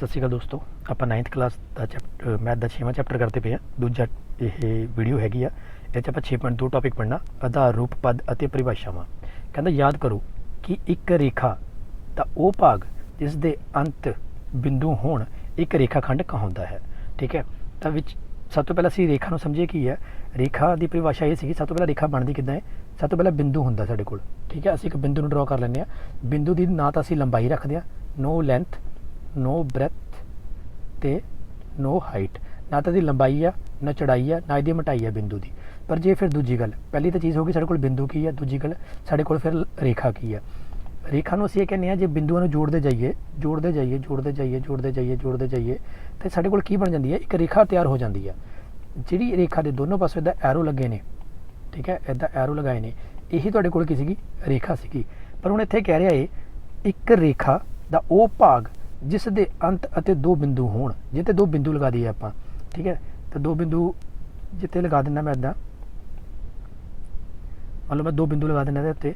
ਸਤਿ ਸ਼੍ਰੀ ਅਕਾਲ ਦੋਸਤੋ, ਆਪਾਂ 9th ਕਲਾਸ ਦਾ ਚੈਪਟਰ ਮੈਥ ਦਾ 6ਵਾਂ ਚੈਪਟਰ ਕਰਦੇ ਪਏ ਆ। ਦੂਜਾ ਇਹ ਵੀਡੀਓ ਹੈਗੀ ਆ, ਇਹ 'ਚ ਆਪਾਂ 6.2 ਟੌਪਿਕ ਪੜ੍ਹਨਾ, ਆਧਾਰ ਰੂਪ ਪਦ ਅਤੇ ਪਰਿਭਾਸ਼ਾਵਾਂ। ਕਹਿੰਦਾ ਯਾਦ ਕਰੋ ਕਿ ਇੱਕ ਰੇਖਾ ਦਾ ਉਹ ਭਾਗ ਜਿਸ ਦੇ ਅੰਤ ਬਿੰਦੂ ਹੋਣ ਇੱਕ ਰੇਖਾ ਖੰਡ ਕਹਾਉਂਦਾ ਹੈ। ਠੀਕ ਹੈ, ਤਾਂ ਵਿੱਚ ਸਭ ਤੋਂ ਪਹਿਲਾਂ ਅਸੀਂ ਰੇਖਾ ਨੂੰ ਸਮਝੇ ਕੀ ਹੈ। ਰੇਖਾ ਦੀ ਪਰਿਭਾਸ਼ਾ ਇਹ ਸੀਗੀ, ਸਭ ਤੋਂ ਪਹਿਲਾਂ ਰੇਖਾ ਬਣਦੀ ਕਿੱਦਾਂ ਹੈ। ਸਭ ਤੋਂ ਪਹਿਲਾਂ ਬਿੰਦੂ ਹੁੰਦਾ ਸਾਡੇ ਕੋਲ। ਠੀਕ ਹੈ, ਅਸੀਂ ਇੱਕ ਬਿੰਦੂ ਨੂੰ ਡਰਾ ਕਰ ਲੈਂਦੇ ਹਾਂ। ਬਿੰਦੂ ਦੀ ਨਾ ਤਾਂ ਅਸੀਂ ਲੰਬਾਈ ਰੱਖਦੇ ਹਾਂ, ਨੋ ਲੈਂਥ, ਨੋ ਬ੍ਰੈਥ ਤੇ ਨੋ ਹਾਈਟ। ਨਾ ਤਾਂ ਇਹਦੀ ਲੰਬਾਈ ਆ, ਨਾ ਚੜਾਈ ਆ, ਨਾ ਇਹਦੀ ਮੋਟਾਈ ਆ ਬਿੰਦੂ ਦੀ। ਪਰ ਜੇ ਫਿਰ ਦੂਜੀ ਗੱਲ, ਪਹਿਲੀ ਤਾਂ ਚੀਜ਼ ਹੋ ਗਈ ਸਾਡੇ ਕੋਲ ਬਿੰਦੂ ਕੀ ਆ, ਦੂਜੀ ਗੱਲ ਸਾਡੇ ਕੋਲ ਫਿਰ ਰੇਖਾ ਕੀ ਆ। ਰੇਖਾ ਨੂੰ ਅਸੀਂ ਇਹ ਕਹਿੰਦੇ ਹਾਂ, ਜੇ ਬਿੰਦੂਆਂ ਨੂੰ ਜੋੜਦੇ ਜਾਈਏ ਤੇ ਸਾਡੇ ਕੋਲ ਕੀ ਬਣ ਜਾਂਦੀ ਹੈ, ਇੱਕ ਰੇਖਾ ਤਿਆਰ ਹੋ ਜਾਂਦੀ ਆ। ਜਿਹੜੀ ਰੇਖਾ ਦੇ ਦੋਨੋਂ ਪਾਸੇ ਇੱਦਾਂ ਐਰੋ ਲੱਗੇ ਨੇ, ਠੀਕ ਹੈ, ਇੱਦਾਂ ਐਰੋ ਲਗਾਏ ਨੇ, ਇਹੀ ਤੁਹਾਡੇ ਕੋਲ ਕੀ ਸੀਗੀ, ਰੇਖਾ ਸੀਗੀ। ਪਰ ਹੁਣ ਇੱਥੇ ਕਹਿ ਰਿਹਾ ਏ ਇੱਕ ਰੇਖਾ ਦਾ ਉਹ ਭਾਗ ਜਿਸ ਦੇ ਅੰਤ ਅਤੇ ਦੋ ਬਿੰਦੂ ਹੋਣ। ਜਿੱਥੇ ਦੋ ਬਿੰਦੂ ਲਗਾ ਦਈਏ ਆਪਾਂ, ਠੀਕ ਹੈ, ਤਾਂ ਦੋ ਬਿੰਦੂ ਜਿੱਥੇ ਲਗਾ ਦਿੰਦਾ ਮੈਂ ਇੱਦਾਂ, ਮੰਨ ਲਓ ਮੈਂ ਦੋ ਬਿੰਦੂ ਲਗਾ ਦਿੰਦਾ ਇਹਦੇ ਉੱਤੇ,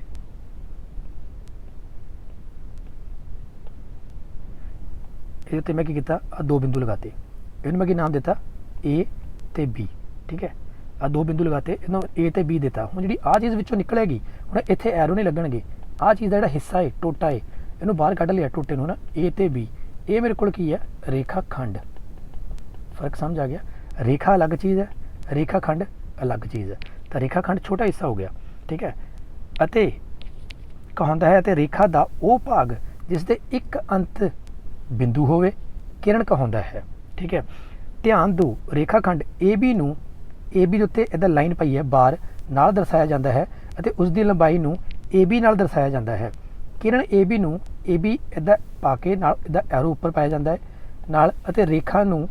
ਇਹਦੇ ਉੱਤੇ ਮੈਂ ਕੀ ਕੀਤਾ, ਆ ਦੋ ਬਿੰਦੂ ਲਗਾਤੇ, ਇਹਨੂੰ ਮੈਂ ਕੀ ਨਾਮ ਦਿੱਤਾ, A ਤੇ B। ਠੀਕ ਹੈ, ਆ ਦੋ ਬਿੰਦੂ ਲਗਾਤੇ, ਇਹਨੂੰ A ਤੇ B ਦਿੱਤਾ। ਹੁਣ ਜਿਹੜੀ ਆਹ ਚੀਜ਼ ਵਿੱਚੋਂ ਨਿਕਲੇਗੀ, ਹੁਣ ਇੱਥੇ ਐਰੋ ਨਹੀਂ ਲੱਗਣਗੇ। ਆਹ ਚੀਜ਼ ਦਾ ਜਿਹੜਾ ਹਿੱਸਾ ਹੈ, ਟੋਟਾ ਹੈ, ਇਹਨੂੰ ਬਾਹਰ ਕੱਢ ਲਿਆ ਟੋਟੇ ਨੂੰ ਨਾ, A ਤੇ B। ਇਹ ਮੇਰੇ ਕੋਲ ਕੀ ਹੈ, ਰੇਖਾ ਖੰਡ। ਫਰਕ ਸਮਝ ਆ ਗਿਆ। ਰੇਖਾ ਅਲੱਗ ਚੀਜ਼ ਹੈ, ਰੇਖਾ ਖੰਡ ਅਲੱਗ ਚੀਜ਼ ਹੈ। ਤਾਂ ਰੇਖਾ ਖੰਡ ਛੋਟਾ ਹਿੱਸਾ ਹੋ ਗਿਆ। ਠੀਕ ਹੈ, ਅਤੇ ਕਹਾਉਂਦਾ ਹੈ ਤੇ ਰੇਖਾ ਦਾ ਉਹ ਭਾਗ ਜਿਸ ਦੇ ਇੱਕ ਅੰਤ ਬਿੰਦੂ ਹੋਵੇ ਕਿਰਨ ਕਹਾਉਂਦਾ ਹੈ। ਠੀਕ ਹੈ, ਧਿਆਨ ਦਿਓ, ਰੇਖਾ ਖੰਡ AB ਨੂੰ, AB ਦੇ ਉੱਤੇ ਇਹਦਾ ਲਾਈਨ ਪਈ ਹੈ, ਬਾਰ ਨਾਲ ਦਰਸਾਇਆ ਜਾਂਦਾ ਹੈ ਅਤੇ ਉਸ ਦੀ ਲੰਬਾਈ ਨੂੰ AB ਨਾਲ ਦਰਸਾਇਆ ਜਾਂਦਾ ਹੈ। ਕਿਰਨ AB ਨੂੰ AB ਇੱਦਾਂ ਪਾ ਕੇ ਨਾਲ ਇਹਦਾ ਐਰੋ ਉੱਪਰ ਪਾਇਆ ਜਾਂਦਾ ਹੈ ਨਾਲ, ਅਤੇ ਰੇਖਾ ਨੂੰ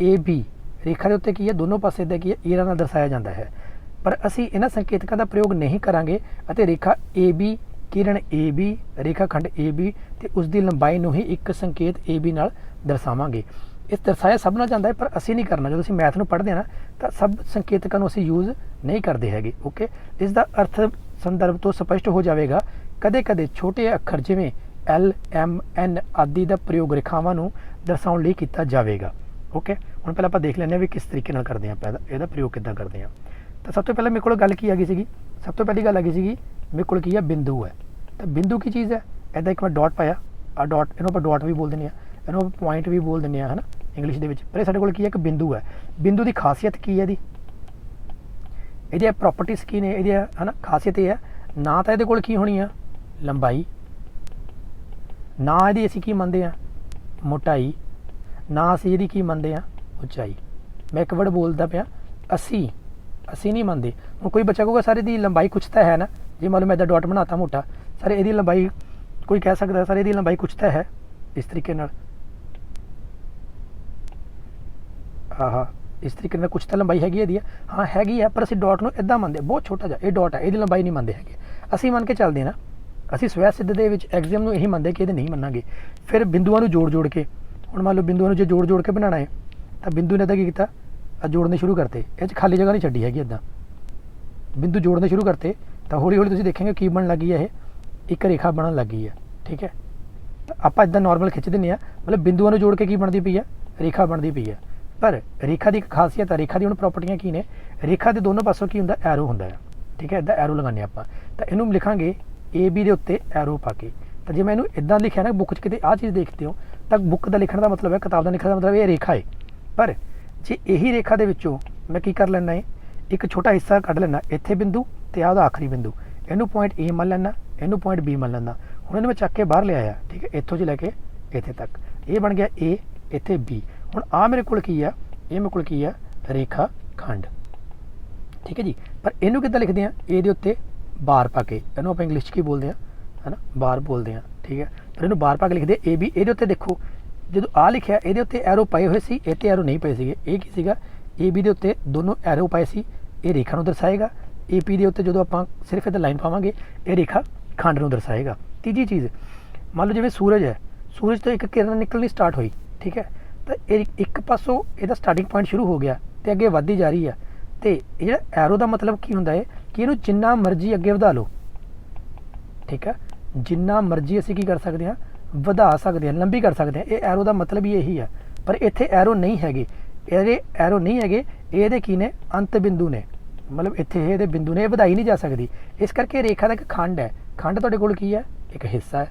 AB, ਰੇਖਾ ਦੇ ਉੱਤੇ ਕੀ ਹੈ, ਦੋਨੋਂ ਪਾਸੇ ਇੱਦਾਂ ਕੀ ਹੈ, ਏਰਾ ਨਾਲ ਦਰਸਾਇਆ ਜਾਂਦਾ ਹੈ। ਪਰ ਅਸੀਂ ਇਹਨਾਂ ਸੰਕੇਤਕਾਂ ਦਾ ਪ੍ਰਯੋਗ ਨਹੀਂ ਕਰਾਂਗੇ ਅਤੇ ਰੇਖਾ AB, ਕਿਰਨ AB, ਰੇਖਾ ਖੰਡ AB ਤੇ ਉਸ ਦੀ ਲੰਬਾਈ ਨੂੰ ਹੀ ਇੱਕ ਸੰਕੇਤ AB ਨਾਲ ਦਰਸਾਵਾਂਗੇ। ਇਸ ਦਰਸਾਇਆ ਸਭ ਨਾਲ ਜਾਂਦਾ ਹੈ, ਪਰ ਅਸੀਂ ਨਹੀਂ ਕਰਨਾ। ਜਦੋਂ ਅਸੀਂ ਮੈਥ ਨੂੰ ਪੜ੍ਹਦੇ ਹਾਂ ਨਾ, ਤਾਂ ਸਭ ਸੰਕੇਤਕਾਂ ਨੂੰ ਅਸੀਂ ਯੂਜ਼ ਨਹੀਂ ਕਰਦੇ ਹੈਗੇ। ਓਕੇ, ਇਸ ਦਾ ਅਰਥ ਸੰਦਰਭ ਤੋਂ ਸਪਸ਼ਟ ਹੋ ਜਾਵੇਗਾ। ਕਦੇ ਕਦੇ ਛੋਟੇ ਅੱਖਰ ਜਿਵੇਂ L, M, N ਆਦਿ ਦਾ ਪ੍ਰਯੋਗ ਰੇਖਾਵਾਂ ਨੂੰ ਦਰਸਾਉਣ ਲਈ ਕੀਤਾ ਜਾਵੇਗਾ। ਓਕੇ, ਹੁਣ ਪਹਿਲਾਂ ਆਪਾਂ ਦੇਖ ਲੈਂਦੇ ਹਾਂ ਵੀ ਕਿਸ ਤਰੀਕੇ ਨਾਲ ਕਰਦੇ ਹਾਂ, ਆਪਾਂ ਇਹਦਾ ਪ੍ਰਯੋਗ ਕਿੱਦਾਂ ਕਰਦੇ ਹਾਂ। ਤਾਂ ਸਭ ਤੋਂ ਪਹਿਲਾਂ ਮੇਰੇ ਕੋਲ ਗੱਲ ਕੀ ਆ ਗਈ ਸੀਗੀ, ਸਭ ਤੋਂ ਪਹਿਲੀ ਗੱਲ ਆ ਗਈ ਸੀਗੀ, ਮੇਰੇ ਕੋਲ ਕੀ ਆ, ਬਿੰਦੂ ਹੈ। ਤਾਂ ਬਿੰਦੂ ਕੀ ਚੀਜ਼ ਹੈ, ਇੱਦਾਂ ਇੱਕ ਮੈਂ ਡਾਟ ਪਾਇਆ, ਆ ਡਾਟ, ਇਹਨੂੰ ਆਪਾਂ ਡਾਟ ਵੀ ਬੋਲ ਦਿੰਦੇ ਹਾਂ, ਇਹਨੂੰ ਆਪਾਂ ਪੁਆਇੰਟ ਵੀ ਬੋਲ ਦਿੰਦੇ ਹਾਂ, ਹੈ ਨਾ, ਇੰਗਲਿਸ਼ ਦੇ ਵਿੱਚ। ਪਰ ਇਹ ਸਾਡੇ ਕੋਲ ਕੀ ਹੈ, ਇੱਕ ਬਿੰਦੂ ਹੈ। ਬਿੰਦੂ ਦੀ ਖਾਸੀਅਤ ਕੀ ਹੈ, ਇਹਦੀਆਂ ਪ੍ਰੋਪਰਟੀਜ਼ ਕੀ ਨੇ, ਇਹਦੀਆਂ ਹੈ ਨਾ ਖਾਸੀਅਤ ਇਹ ਹੈ, ਨਾ ਤਾਂ ਇਹਦੇ ਕੋਲ ਕੀ ਹੋਣੀ ਆ, ਲੰਬਾਈ, ਨਾ ਇਹਦੀ ਅਸੀਂ ਕੀ ਮੰਨਦੇ ਹਾਂ, ਮੋਟਾਈ, ਨਾ ਅਸੀਂ ਇਹਦੀ ਕੀ ਮੰਨਦੇ ਹਾਂ, ਉਚਾਈ। ਮੈਂ ਇੱਕ ਵਰਡ ਬੋਲਦਾ ਪਿਆ, ਅਸੀਂ ਨਹੀਂ ਮੰਨਦੇ। ਹੁਣ ਕੋਈ ਬੱਚਾ ਕਹੂਗਾ ਸਰ ਇਹਦੀ ਲੰਬਾਈ ਕੁਛ ਤਾਂ ਹੈ ਨਾ, ਜੇ ਮੰਨ ਲਓ ਮੈਂ ਇੱਦਾਂ ਡਾਟ ਬਣਾਤਾ ਮੋਟਾ, ਸਰ ਇਹਦੀ ਲੰਬਾਈ, ਕੋਈ ਕਹਿ ਸਕਦਾ ਸਰ ਇਹਦੀ ਲੰਬਾਈ ਕੁਛ ਤਾਂ ਹੈ, ਇਸ ਤਰੀਕੇ ਨਾਲ, ਇਸ ਤਰੀਕੇ ਨਾਲ ਕੁਛ ਤਾਂ ਲੰਬਾਈ ਹੈਗੀ ਇਹਦੀ, ਹਾਂ ਹੈਗੀ ਹੈ, ਪਰ ਅਸੀਂ ਡਾਟ ਨੂੰ ਇੱਦਾਂ ਮੰਨਦੇ, ਬਹੁਤ ਛੋਟਾ ਜਿਹਾ ਇਹ ਡਾਟ ਹੈ, ਇਹਦੀ ਲੰਬਾਈ ਨਹੀਂ ਮੰਨਦੇ ਹੈਗੇ। ਅਸੀਂ ਮੰਨ ਕੇ ਚੱਲਦੇ ਨਾ, ਅਸੀਂ ਸਵੈ ਸਿੱਧ ਦੇ ਵਿੱਚ ਐਗਜ਼ਾਮ ਨੂੰ ਇਹੀ ਮੰਨਦੇ ਕਿ ਇਹਦੇ ਨਹੀਂ ਮੰਨਾਂਗੇ। ਫਿਰ ਬਿੰਦੂਆਂ ਨੂੰ ਜੋੜ ਕੇ, ਹੁਣ ਮੰਨ ਲਓ ਬਿੰਦੂਆਂ ਨੂੰ ਜੇ ਜੋੜ ਕੇ ਬਣਾਉਣਾ ਹੈ, ਤਾਂ ਬਿੰਦੂ ਨੇ ਇੱਦਾਂ ਕੀ ਕੀਤਾ, ਜੋੜਨੇ ਸ਼ੁਰੂ ਕਰਤੇ, ਇਹ 'ਚ ਖਾਲੀ ਜਗ੍ਹਾ ਨਹੀਂ ਛੱਡੀ ਹੈਗੀ। ਇੱਦਾਂ ਬਿੰਦੂ ਜੋੜਨੇ ਸ਼ੁਰੂ ਕਰਤੇ, ਤਾਂ ਹੌਲੀ ਹੌਲੀ ਤੁਸੀਂ ਦੇਖੋਗੇ ਕੀ ਬਣਨ ਲੱਗੀ ਹੈ, ਇਹ ਇੱਕ ਰੇਖਾ ਬਣਨ ਲੱਗੀ ਹੈ। ਠੀਕ ਹੈ, ਆਪਾਂ ਇੱਦਾਂ ਨਾਰਮਲ ਖਿੱਚ ਦਿੰਦੇ ਹਾਂ, ਮਤਲਬ ਬਿੰਦੂਆਂ ਨੂੰ ਜੋੜ ਕੇ ਕੀ ਬਣਦੀ ਪਈ ਹੈ, ਰੇਖਾ ਬਣਦੀ ਪਈ ਹੈ। ਪਰ ਰੇਖਾ ਦੀ ਇੱਕ ਖਾਸੀਅਤ ਹੈ, ਰੇਖਾ ਦੀ ਹੁਣ ਪ੍ਰੋਪਰਟੀਆਂ ਕੀ ਨੇ, ਰੇਖਾ ਦੇ ਦੋਨੋਂ ਪਾਸੋਂ ਕੀ ਹੁੰਦਾ, ਐਰੋ ਹੁੰਦਾ ਹੈ। ਠੀਕ ਹੈ, ਇੱਦਾਂ ਐਰੋ ਲਗਾਉਂਦੇ ਆਪਾਂ, ਤਾਂ ਇਹਨੂੰ ਲਿਖਾਂਗੇ AB ਦੇ ਉੱਤੇ ਐਰੋ ਪਾ ਕੇ। ਤਾਂ ਜੇ ਮੈਂ ਇਹਨੂੰ ਇੱਦਾਂ ਲਿਖਿਆ ਨਾ, ਬੁੱਕ 'ਚ ਕਿਤੇ ਆਹ ਚੀਜ਼ ਦੇਖਦੇ ਹੋ, ਤਾਂ ਬੁੱਕ ਦਾ ਲਿਖਣ ਦਾ ਮਤਲਬ ਹੈ, ਕਿਤਾਬ ਦਾ ਲਿਖਣ ਦਾ ਮਤਲਬ ਇਹ ਰੇਖਾ ਹੈ। ਪਰ ਜੇ ਇਹੀ ਰੇਖਾ ਦੇ ਵਿੱਚੋਂ ਮੈਂ ਕੀ ਕਰ ਲੈਣਾ ਹੈ, ਇੱਕ ਛੋਟਾ ਹਿੱਸਾ ਕੱਢ ਲੈਣਾ, ਇੱਥੇ ਬਿੰਦੂ ਤੇ ਆਹ ਉਹਦਾ ਆਖਰੀ ਬਿੰਦੂ, ਇਹਨੂੰ ਪੁਆਇੰਟ A ਮੰਨ ਲੈਣਾ, ਇਹਨੂੰ ਪੁਆਇੰਟ B ਮੰਨ ਲੈਣਾ। ਹੁਣ ਇਹਨੂੰ ਮੈਂ ਚੱਕ ਕੇ ਬਾਹਰ ਲਿਆਇਆ, ਠੀਕ ਹੈ, ਇੱਥੋਂ 'ਚ ਲੈ ਕੇ ਇੱਥੇ ਤੱਕ, ਇਹ ਬਣ ਗਿਆ A, ਇੱਥੇ B। ਹੁਣ ਆਹ ਮੇਰੇ ਕੋਲ ਕੀ ਆ, ਇਹ ਮੇਰੇ ਕੋਲ ਕੀ ਆ, ਰੇਖਾ ਖੰਡ। ਠੀਕ ਹੈ ਜੀ, ਪਰ ਇਹਨੂੰ ਕਿੱਦਾਂ ਲਿਖਦੇ ਹਾਂ, A ਦੇ ਉੱਤੇ ਬਾਰ ਪਾ ਕੇ, ਇਹਨੂੰ ਆਪਾਂ ਇੰਗਲਿਸ਼ 'ਚ ਕੀ ਬੋਲਦੇ ਹਾਂ, ਹੈ ਨਾ, ਬਾਰ ਬੋਲਦੇ ਹਾਂ। ਠੀਕ ਹੈ, ਪਰ ਇਹਨੂੰ ਬਾਰ ਪਾ ਕੇ ਲਿਖਦੇ AB। ਇਹਦੇ ਉੱਤੇ ਦੇਖੋ, ਜਦੋਂ ਆ ਲਿਖਿਆ ਇਹਦੇ ਉੱਤੇ ਐਰੋ ਪਏ ਹੋਏ ਸੀ, ਇਹ 'ਤੇ ਐਰੋ ਨਹੀਂ ਪਏ ਸੀਗੇ। ਇਹ ਕੀ ਸੀਗਾ, AB ਦੇ ਉੱਤੇ ਦੋਨੋਂ ਐਰੋ ਪਏ ਸੀ, ਇਹ ਰੇਖਾ ਨੂੰ ਦਰਸਾਏਗਾ। AP ਦੇ ਉੱਤੇ ਜਦੋਂ ਆਪਾਂ ਸਿਰਫ ਇਹਦਾ ਲਾਈਨ ਪਾਵਾਂਗੇ, ਇਹ ਰੇਖਾ ਖੰਡ ਨੂੰ ਦਰਸਾਏਗਾ। ਤੀਜੀ ਚੀਜ਼, ਮੰਨ ਲਓ ਜਿਵੇਂ ਸੂਰਜ ਹੈ, ਸੂਰਜ ਤੋਂ ਇੱਕ ਕਿਰਨ ਨਿਕਲਣੀ ਸਟਾਰਟ ਹੋਈ, ਠੀਕ ਹੈ, ਤਾਂ ਇਹ ਇੱਕ ਪਾਸੋਂ ਇਹਦਾ ਸਟਾਰਟਿੰਗ ਪੁਆਇੰਟ ਸ਼ੁਰੂ ਹੋ ਗਿਆ ਅਤੇ ਅੱਗੇ ਵੱਧਦੀ ਜਾ ਰਹੀ ਹੈ। ਅਤੇ ਇਹ ਜਿਹੜਾ ਐਰੋ ਦਾ ਮਤਲਬ ਕੀ ਹੁੰਦਾ ਹੈ ਕਿ ਇਹਨੂੰ ਜਿੰਨਾ ਮਰਜ਼ੀ ਅੱਗੇ ਵਧਾ ਲਓ। ਠੀਕ ਹੈ, ਜਿੰਨਾ ਮਰਜ਼ੀ ਅਸੀਂ ਕੀ ਕਰ ਸਕਦੇ ਹਾਂ, ਵਧਾ ਸਕਦੇ ਹਾਂ, ਲੰਬੀ ਕਰ ਸਕਦੇ ਹਾਂ। ਇਹ ਐਰੋ ਦਾ ਮਤਲਬ ਹੀ ਇਹੀ ਆ, ਪਰ ਇੱਥੇ ਐਰੋ ਨਹੀਂ ਹੈਗੇ, ਇਹਦੇ ਐਰੋ ਨਹੀਂ ਹੈਗੇ, ਇਹਦੇ ਕੀ ਨੇ, ਅੰਤ ਬਿੰਦੂ ਨੇ, ਮਤਲਬ ਇੱਥੇ ਇਹਦੇ ਬਿੰਦੂ ਨੇ, ਇਹ ਵਧਾਈ ਨਹੀਂ ਜਾ ਸਕਦੀ। ਇਸ ਕਰਕੇ ਰੇਖਾ ਦਾ ਇੱਕ ਖੰਡ ਹੈ, ਖੰਡ ਤੁਹਾਡੇ ਕੋਲ ਕੀ ਹੈ, ਇੱਕ ਹਿੱਸਾ ਹੈ,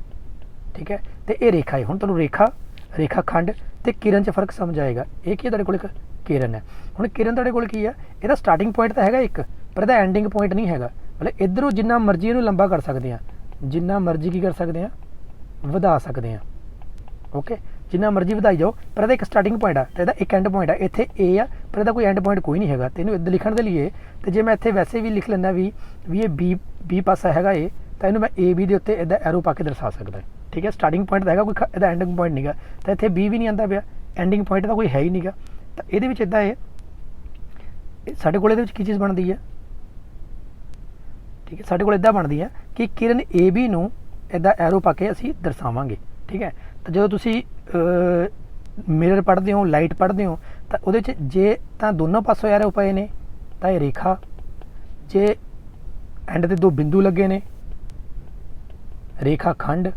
ਠੀਕ ਹੈ, ਤੇ ਇਹ ਰੇਖਾ ਹੈ। ਹੁਣ ਤੁਹਾਨੂੰ ਰੇਖਾ ਖੰਡ ਤੇ ਕਿਰਨ 'ਚ ਫਰਕ ਸਮਝ ਆਏਗਾ। ਇਹ ਕੀ ਹੈ, ਤੁਹਾਡੇ ਕੋਲ ਇੱਕ ਕਿਰਨ ਹੈ। ਹੁਣ ਕਿਰਨ ਤੁਹਾਡੇ ਕੋਲ ਕੀ ਹੈ, ਇਹਦਾ ਸਟਾਰਟਿੰਗ ਪੁਆਇੰਟ ਤਾਂ ਹੈਗਾ ਇੱਕ, ਪਰ ਇਹਦਾ ਐਂਡਿੰਗ ਪੁਆਇੰਟ ਨਹੀਂ ਹੈਗਾ। ਮਤਲਬ ਇੱਧਰੋਂ ਜਿੰਨਾ ਮਰਜ਼ੀ ਇਹਨੂੰ ਲੰਬਾ ਕਰ ਸਕਦੇ ਹਾਂ, ਜਿੰਨਾ ਮਰਜ਼ੀ ਕੀ ਕਰ ਸਕਦੇ ਹਾਂ, ਵਧਾ ਸਕਦੇ ਹਾਂ। ਓਕੇ, ਜਿੰਨਾ ਮਰਜ਼ੀ ਵਧਾਈ ਜਾਓ, ਪਰ ਇਹਦਾ ਇੱਕ ਸਟਾਰਟਿੰਗ ਪੁਆਇੰਟ ਆ ਤੇ ਇਹਦਾ ਇੱਕ ਐਂਡ ਪੁਆਇੰਟ ਆ। ਇੱਥੇ ਏ ਆ, ਪਰ ਇਹਦਾ ਕੋਈ ਐਂਡ ਪੁਆਇੰਟ ਕੋਈ ਨਹੀਂ ਹੈਗਾ। ਤੇ ਇਹਨੂੰ ਇੱਧਰ ਲਿਖਣ ਦੇ ਲਈ, ਤੇ ਜੇ ਮੈਂ ਇੱਥੇ ਵੈਸੇ ਵੀ ਲਿਖ ਲੈਂਦਾ ਵੀ ਇਹ ਬੀ ਪਾਸਾ ਹੈਗਾ ਇਹ, ਤਾਂ ਇਹਨੂੰ ਮੈਂ ਏ ਬੀ ਦੇ ਉੱਤੇ ਇੱਦਾਂ ਐਰੋ ਪਾ ਕੇ ਦਰਸਾ ਸਕਦਾ। ਠੀਕ ਹੈ, ਸਟਾਰਟਿੰਗ ਪੁਆਇੰਟ ਤਾਂ ਹੈਗਾ, ਕੋਈ ਇਹਦਾ ਐਂਡਿੰਗ ਪੁਆਇੰਟ ਨਹੀਂਗਾ, ਤਾਂ ਇੱਥੇ ਬੀ ਵੀ ਨਹੀਂ ਆਉਂਦਾ ਪਿਆ, ਐਂਡਿੰਗ ਪੁਆਇੰਟ ਤਾਂ ਕੋਈ ਹੈ ਹੀ ਨਹੀਂਗਾ। ਤਾਂ ਇਹਦੇ ਵਿੱਚ ਇੱਦਾਂ ਸਾਡੇ ਕੋਲ ਇਹਦੇ ਵਿੱਚ ਕੀ ਚੀਜ਼ ਬਣਦੀ ਹੈ, ਠੀਕ ਹੈ, ਸਾਡੇ ਕੋਲ ਇੱਦਾਂ ਬਣਦੀ ਹੈ ਕਿ ਕਿਰਨ ਏ ਬੀ ਨੂੰ ਇੱਦਾਂ ਐਰੋ ਪਾ ਕੇ ਅਸੀਂ ਦਰਸਾਵਾਂਗੇ। ਠੀਕ ਹੈ, ਤਾਂ ਜਦੋਂ ਤੁਸੀਂ ਮਿਰਰ ਪੜ੍ਹਦੇ ਹੋ, ਲਾਈਟ ਪੜ੍ਹਦੇ ਹੋ, ਤਾਂ ਉਹਦੇ 'ਚ ਜੇ ਤਾਂ ਦੋਨੋਂ ਪਾਸੋਂ ਐਰੋ ਪਏ ਨੇ ਤਾਂ ਇਹ ਰੇਖਾ, ਜੇ ਐਂਡ ਤੇ ਦੋ ਬਿੰਦੂ ਲੱਗੇ ਨੇ, ਰੇਖਾ ਖੰਡ।